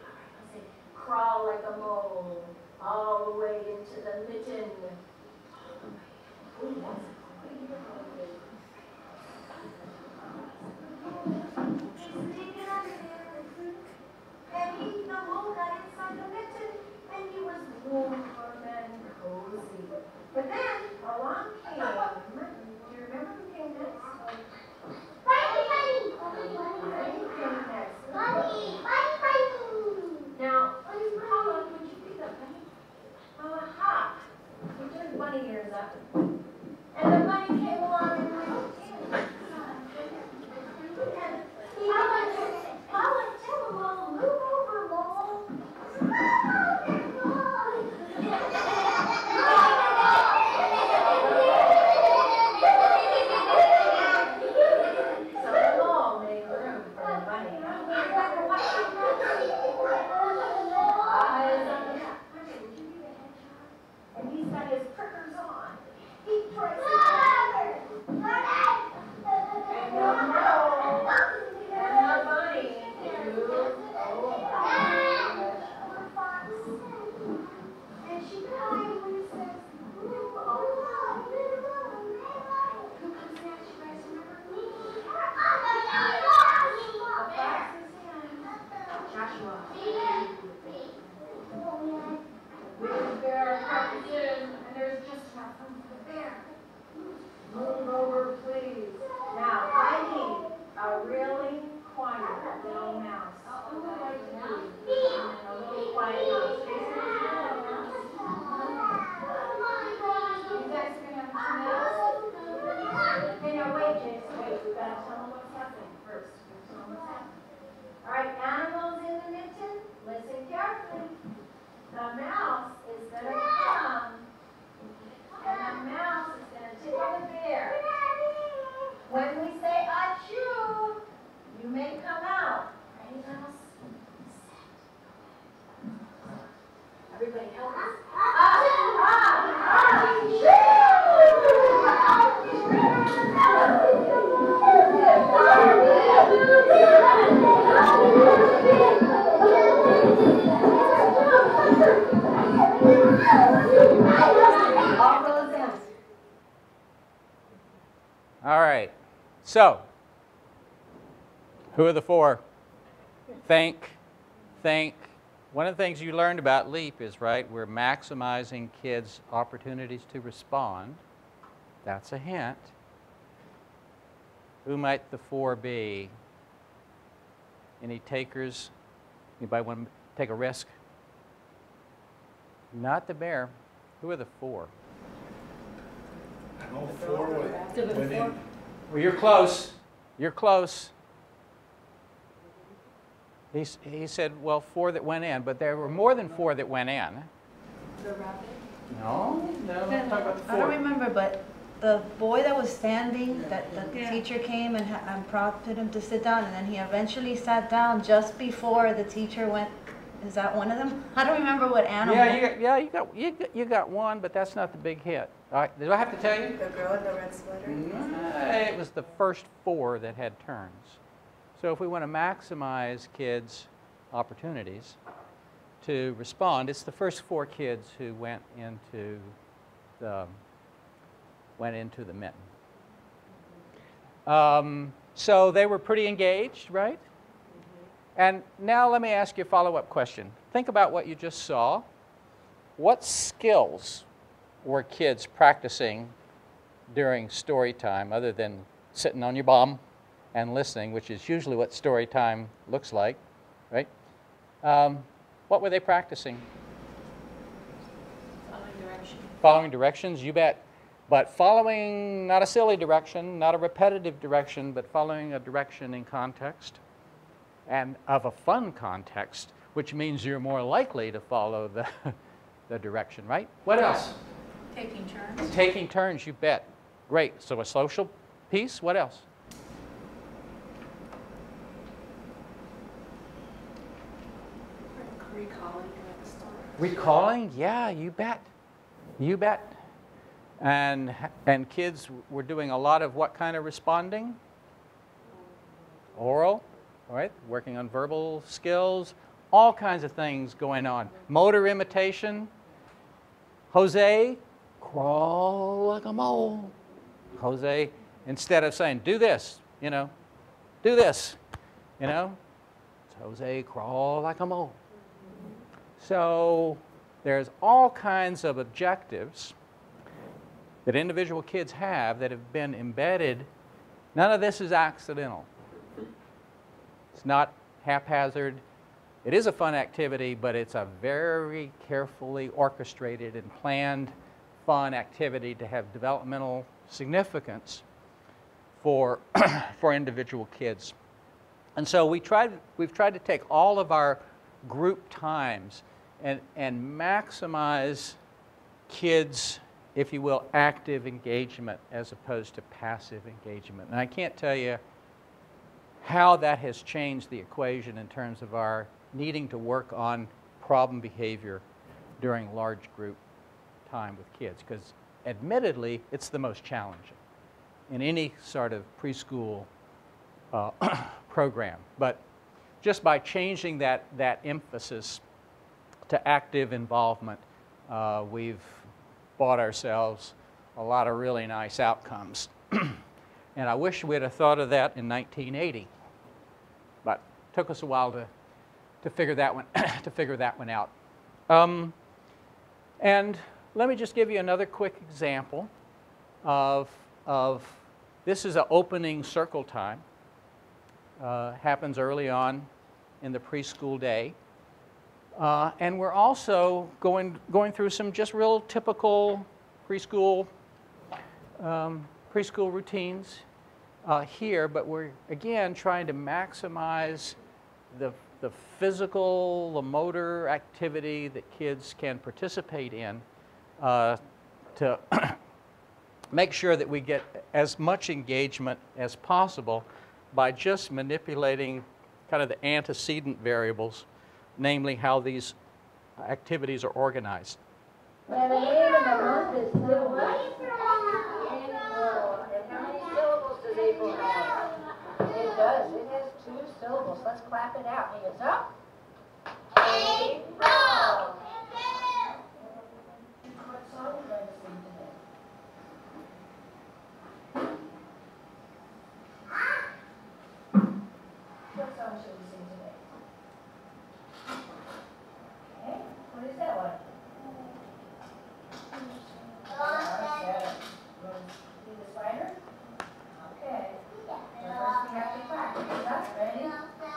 All right, I'll say crawl like a mole all the way into the mitten. Ooh, that's and the mole got inside the mitten, and he was warm and cozy. But then along came, do you remember who came next? Bunny came next. Now, Paula, would you be the bunny? Aha! You turned the bunny ears up. And the bunny came along and went in. And he went, Paula, tell him, Mole, move over, Mole. So the mole made room for the bunny. Eyes on the back. And he's got his prickers on. He tries to and the mole and the bunny move over. And she kindly says, move over. Who comes next? You guys remember? The fox is in. Joshua. With the bear comes in, and there's just enough room for the bear. Move over, please. Now, I need a really quiet little mouse. Who would like to be a little quiet mouse? Jason, is there a little mouse? You guys are going to have to turn it up. Okay, now wait, Jason, wait. We've got to tell them what's happening first. Tell them what's happening. All right, animals in the mitten, listen carefully. The mouse is going to come, and the mouse is going to tickle the bear. When we say achoo, you may come out. Ready, mouse? Everybody help us. All right. So, who are the 4? Think. One of the things you learned about LEAP is, right, we're maximizing kids' opportunities to respond. That's a hint. Who might the 4 be? Any takers? Anybody want to take a risk? Not the bear. Who are the 4? I know 4 went in. Well, you're close. You're close. He said, well, 4 that went in, but there were more than 4 that went in. The rabbit? No, I'm talking about the 4. I don't remember, but the boy that was standing, that the teacher came and prompted him to sit down, and then he eventually sat down just before the teacher went. Is that one of them? I don't remember what animal. Yeah, you got one, but that's not the big hit. All right, do I have to tell you? The girl in the red sweater? It was the first 4 that had turns. So if we want to maximize kids' opportunities to respond, it's the first 4 kids who went into the mitten. So they were pretty engaged, right? And now let me ask you a follow-up question. Think about what you just saw. What skills were kids practicing during story time other than sitting on your bum and listening, which is usually what story time looks like, right? What were they practicing? Following direction. Following directions, you bet. But following not a silly direction, not a repetitive direction, but following a direction in context and of a fun context, which means you're more likely to follow the direction, right? What else? Taking turns. Taking turns, you bet. Great. So a social piece. What else? Recalling the story. Recalling, yeah, you bet. You bet. And kids were doing a lot of what kind of responding? Oral, all right? Working on verbal skills, all kinds of things going on. Motor imitation. Jose, crawl like a mole. Jose, instead of saying, do this, you know, do this, you know, it's Jose, crawl like a mole. So there's all kinds of objectives that individual kids have that have been embedded. None of this is accidental. It's not haphazard. It is a fun activity, but it's a very carefully orchestrated and planned fun activity to have developmental significance for, for individual kids. And so we've tried to take all of our group times and maximize kids', if you will, active engagement as opposed to passive engagement. And I can't tell you how that has changed the equation in terms of our needing to work on problem behavior during large group time with kids, because admittedly, it's the most challenging in any sort of preschool program. But just by changing that emphasis to active involvement, we've bought ourselves a lot of really nice outcomes. And I wish we'd have thought of that in 1980, but it took us a while to figure that one out. And let me just give you another quick example of this is an opening circle time. Happens early on in the preschool day. And we're also going through some just real typical preschool routines here, but we're again trying to maximize the physical, the motor activity that kids can participate in to make sure that we get as much engagement as possible by just manipulating kind of the antecedent variables, namely how these activities are organized. And the name of the month is April. And how many syllables does April have? It does. It has 2 syllables. Let's clap it out. Hands up. April. What song are you going to sing today? What song should we sing today? Okay. What is that one? Do the spider? Okay. So first we have to clap. Hands up. Ready? There are 7.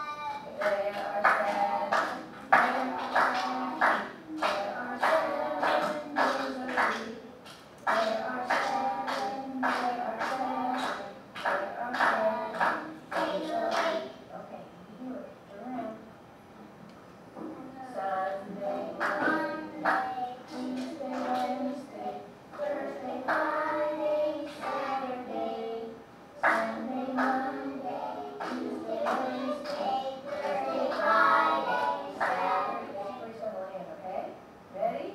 There are 7 days of the week. There are 7. There are 7. There are 7 days of the week. Okay, you can do it. Turn around. Sunday, Monday, Tuesday, Wednesday, Thursday, Friday, Saturday, Sunday, Monday, Tuesday, Wednesday, Thursday, Friday, Saturday. Every single hand, okay? Ready?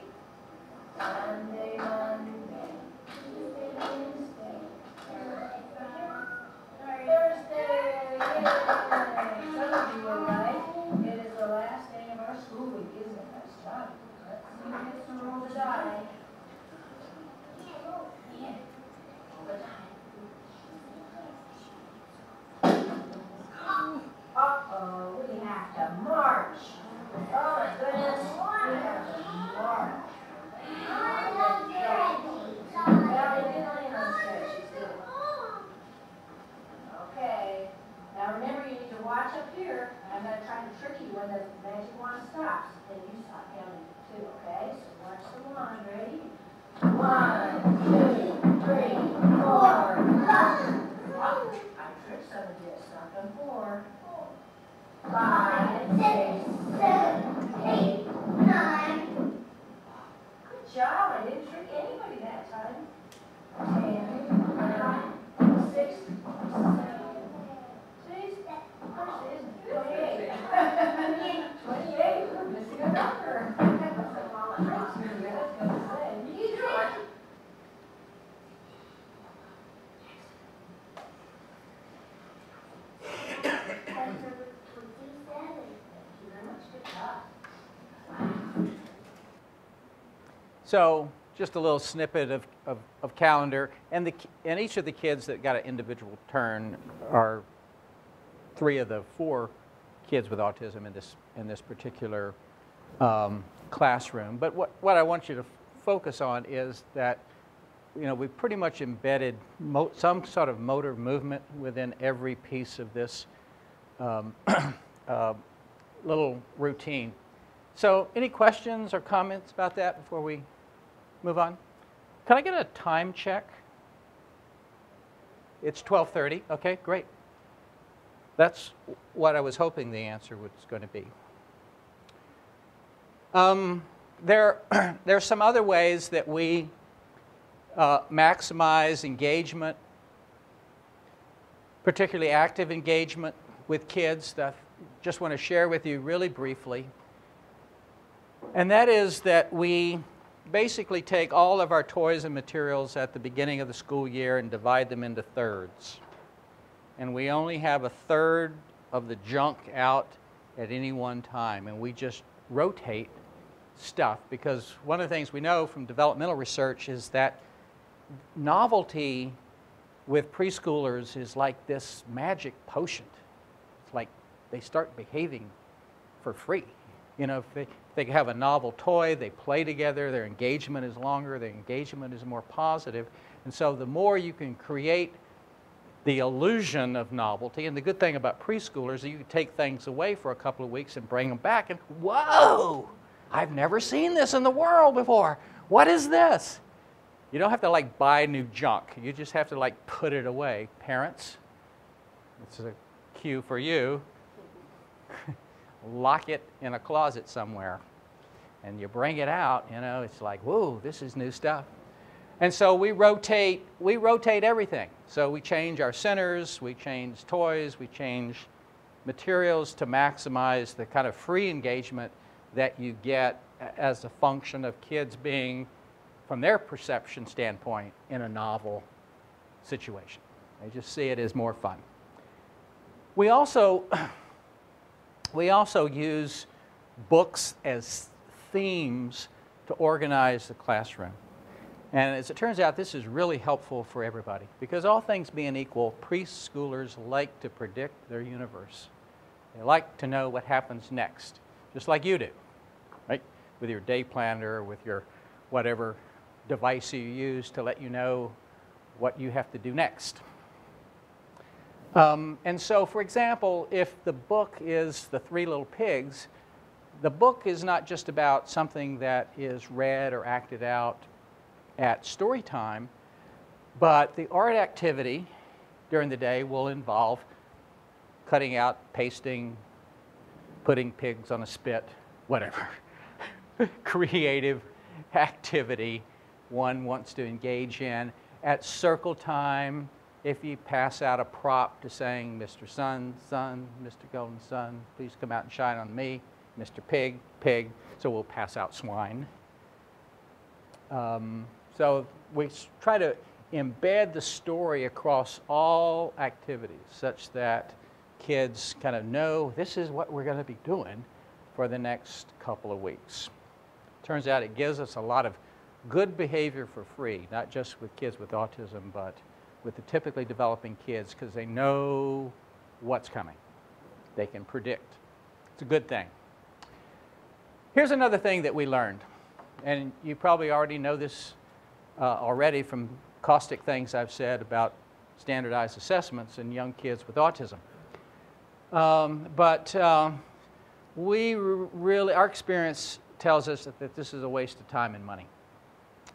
Sunday, Monday, watch up here, and I'm gonna try to trick you when the magic wand stops, and you stop counting too, okay? So watch the wand, ready? 1, 2, 3, 4, 5. I tricked some of you, stopped on 4. 5, 6, 7, 8, 9. Good job, I didn't trick anybody that time. 10, 9, 6, 7. Of course it isn't. 28. 28. We're missing a number. Well, I'm not sure yet. I was going to say. You try. So just a little snippet of calendar, and each of the kids that got an individual turn are 3 of the 4 kids with autism in this particular classroom. But what I want you to focus on is that, you know, we've pretty much embedded some sort of motor movement within every piece of this little routine. So any questions or comments about that before we move on? Can I get a time check? It's 12:30. Okay, great. That's what I was hoping the answer was going to be. There's some other ways that we maximize engagement, particularly active engagement with kids, that I just want to share with you really briefly. And that is that we basically take all of our toys and materials at the beginning of the school year and divide them into thirds. And we only have a third of the junk out at any one time, and we just rotate stuff, because one of the things we know from developmental research is that novelty with preschoolers is like this magic potion. It's like they start behaving for free. You know, if they have a novel toy, they play together, their engagement is longer, their engagement is more positive. And so the more you can create the illusion of novelty, and the good thing about preschoolers is you can take things away for a couple of weeks and bring them back and, whoa, I've never seen this in the world before. What is this? You don't have to like buy new junk. You just have to like put it away. Parents, it's a cue for you. Lock it in a closet somewhere. And you bring it out, you know, it's like, whoa, this is new stuff. And so we rotate everything. So we change our centers, we change toys, we change materials to maximize the kind of free engagement that you get as a function of kids being, from their perception standpoint, in a novel situation. They just see it as more fun. We also use books as themes to organize the classroom. And as it turns out, this is really helpful for everybody, because all things being equal, preschoolers like to predict their universe. They like to know what happens next, just like you do, right? With your day planner, with your whatever device you use to let you know what you have to do next. And so, for example, if the book is The 3 Little Pigs, the book is not just about something that is read or acted out at story time, but the art activity during the day will involve cutting out, pasting, putting pigs on a spit, whatever. Creative activity one wants to engage in. At circle time, if you pass out a prop to saying, Mr. Sun, Sun, Mr. Golden Sun, please come out and shine on me. Mr. Pig, Pig, so we'll pass out swine. So we try to embed the story across all activities such that kids kind of know this is what we're going to be doing for the next couple of weeks. Turns out it gives us a lot of good behavior for free, not just with kids with autism, but with the typically developing kids, because they know what's coming. They can predict. It's a good thing. Here's another thing that we learned, and you probably already know this already from caustic things I've said about standardized assessments in young kids with autism. Our experience tells us that this is a waste of time and money.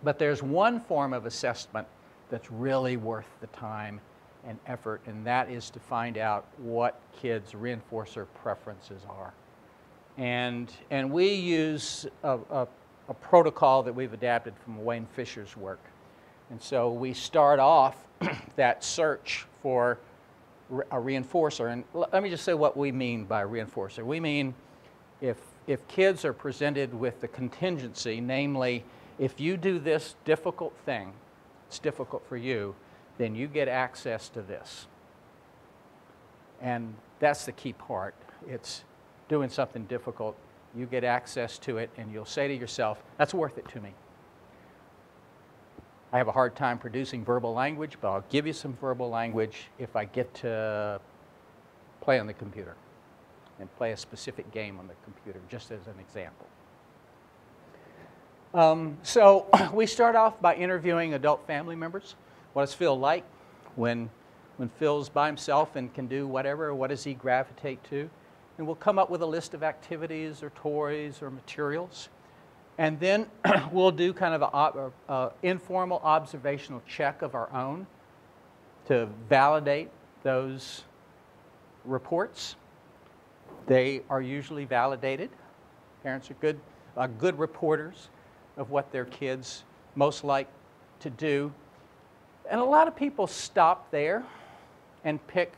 But there's one form of assessment that's really worth the time and effort, and that is to find out what kids' reinforcer preferences are. And we use a protocol that we've adapted from Wayne Fisher's work. And so we start off that search for a reinforcer. And let me just say what we mean by reinforcer. We mean if kids are presented with the contingency, namely, if you do this difficult thing, it's difficult for you, then you get access to this. And that's the key part. It's doing something difficult. You get access to it, and you'll say to yourself, that's worth it to me. I have a hard time producing verbal language, but I'll give you some verbal language if I get to play on the computer and play a specific game on the computer, just as an example. So we start off by interviewing adult family members. What does Phil like when Phil's by himself and can do whatever? What does he gravitate to? And we'll come up with a list of activities or toys or materials. And then we'll do kind of an informal observational check of our own to validate those reports. They are usually validated. Parents are good reporters of what their kids most like to do. And a lot of people stop there and pick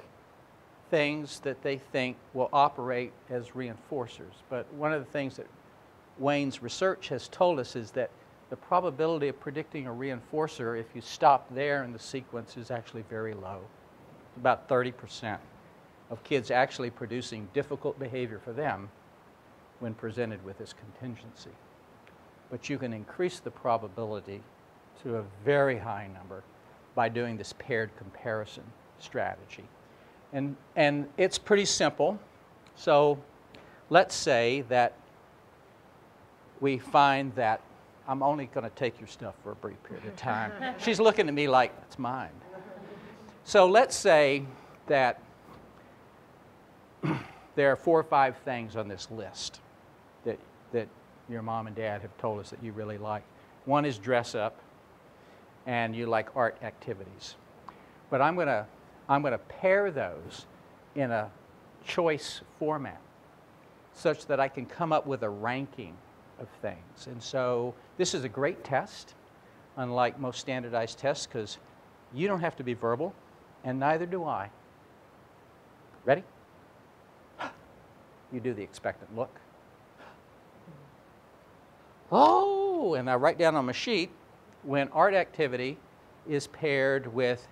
things that they think will operate as reinforcers. But one of the things that Wayne's research has told us is that the probability of predicting a reinforcer, if you stop there in the sequence, is actually very low. About 30% of kids actually producing difficult behavior for them when presented with this contingency. But you can increase the probability to a very high number by doing this paired comparison strategy. And it's pretty simple. So let's say that we find that I'm only going to take your stuff for a brief period of time. She's looking at me like, it's mine. So let's say that there are 4 or 5 things on this list that your mom and dad have told us that you really like. One is dress up, and you like art activities. But I'm going to pair those in a choice format such that I can come up with a ranking of things. And so this is a great test, unlike most standardized tests, because you don't have to be verbal, and neither do I. Ready? You do the expectant look. Oh, and I write down on my sheet when art activity is paired with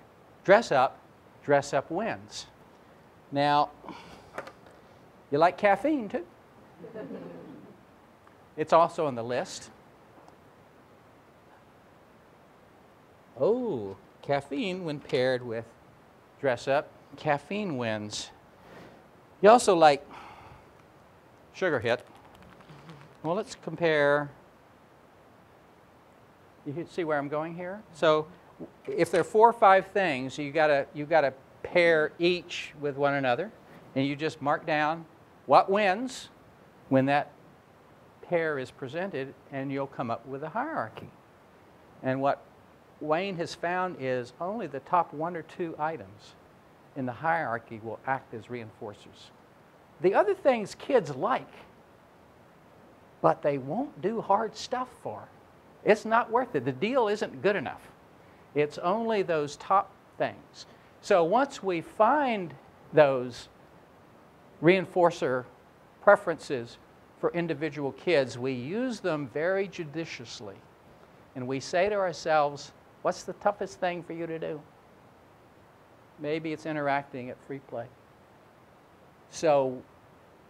dress up wins. Now, you like caffeine too? It's also on the list. Oh, caffeine when paired with dress up, caffeine wins. You also like sugar hit. Well, let's compare. You see where I'm going here? So if there are 4 or 5 things, you gotta pair each with one another, and you just mark down what wins when that pair is presented, and you'll come up with a hierarchy. And what Wayne has found is only the top 1 or 2 items in the hierarchy will act as reinforcers. The other things kids like, but they won't do hard stuff for. It's not worth it. The deal isn't good enough. It's only those top things. So once we find those reinforcer preferences for individual kids, we use them very judiciously. And we say to ourselves, what's the toughest thing for you to do? Maybe it's interacting at free play. So,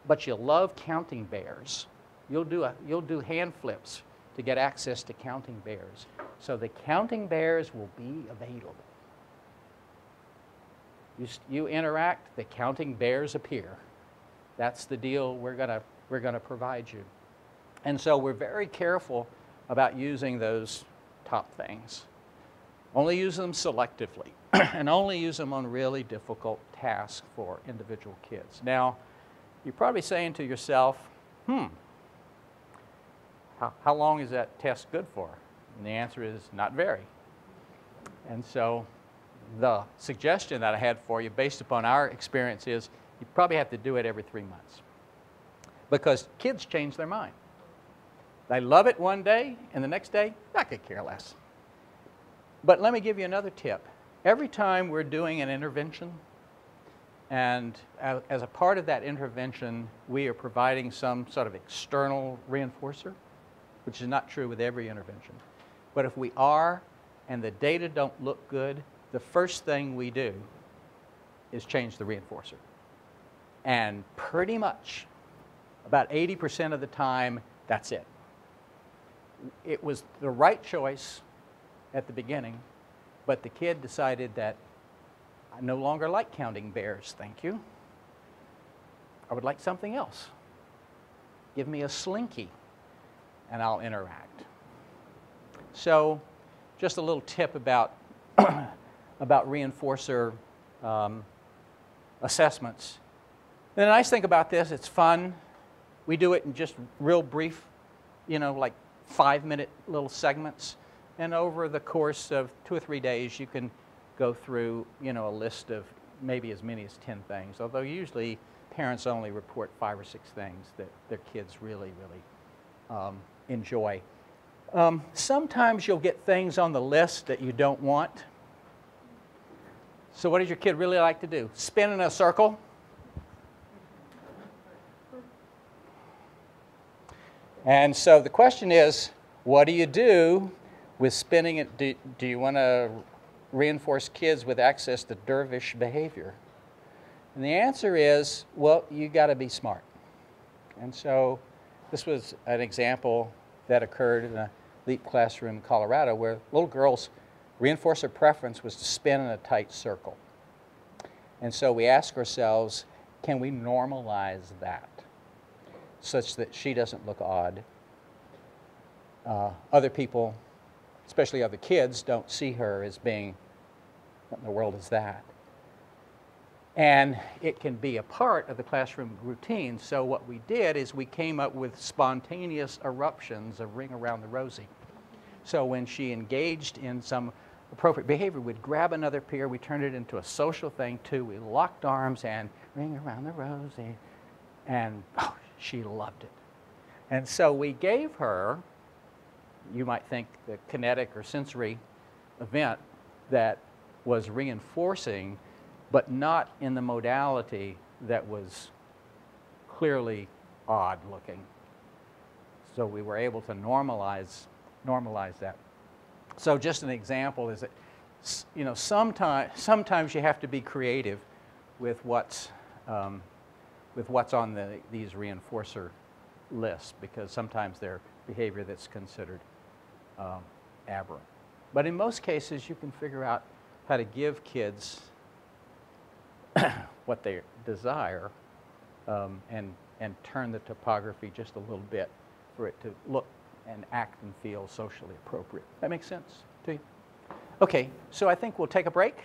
but you love counting bears. You'll do hand flips to get access to counting bears. So the counting bears will be available. You interact, the counting bears appear. That's the deal we're gonna provide you. And so we're very careful about using those top things. Only use them selectively, and only use them on really difficult tasks for individual kids. Now, you're probably saying to yourself, how long is that test good for? And the answer is not very. And so the suggestion that I had for you based upon our experience is you probably have to do it every 3 months, because kids change their mind. They love it one day, and the next day, I could care less. But let me give you another tip. Every time we're doing an intervention, and as a part of that intervention, we are providing some sort of external reinforcer, which is not true with every intervention. But if we are, and the data don't look good, the first thing we do is change the reinforcer. And pretty much, about 80% of the time, that's it. It was the right choice at the beginning, but the kid decided that I no longer like counting bears, thank you. I would like something else. Give me a slinky, and I'll interact. So, just a little tip about, about reinforcer assessments. And the nice thing about this, it's fun. We do it in just real brief, like 5-minute little segments. And over the course of 2 or 3 days, you can go through, a list of maybe as many as 10 things. Although usually parents only report 5 or 6 things that their kids really, really enjoy. Sometimes you'll get things on the list that you don't want. So what does your kid really like to do? Spin in a circle? And so the question is, what do you do with spinning it? Do you want to reinforce kids with access to dervish behavior? And the answer is, well, you got to be smart. And so this was an example that occurred in a LEAP classroom in Colorado, where little girls' reinforcer preference was to spin in a tight circle. And so we ask ourselves, can we normalize that such that she doesn't look odd? Other people, especially other kids, don't see her as being, what in the world is that? And it can be a part of the classroom routine. So what we did is we came up with spontaneous eruptions of Ring Around the Rosie. So when she engaged in some appropriate behavior, we'd grab another peer, we turned it into a social thing too. We locked arms and Ring Around the Rosie. And she loved it. And so we gave her, you might think, the kinetic or sensory event that was reinforcing, but not in the modality that was clearly odd looking. So we were able to normalize that. So just an example is that, sometimes you have to be creative with what's on these reinforcer lists, because sometimes they're behavior that's considered aberrant. But in most cases, you can figure out how to give kids what they desire and turn the topography just a little bit for it to look and act and feel socially appropriate. That makes sense to you? Okay, so I think we'll take a break.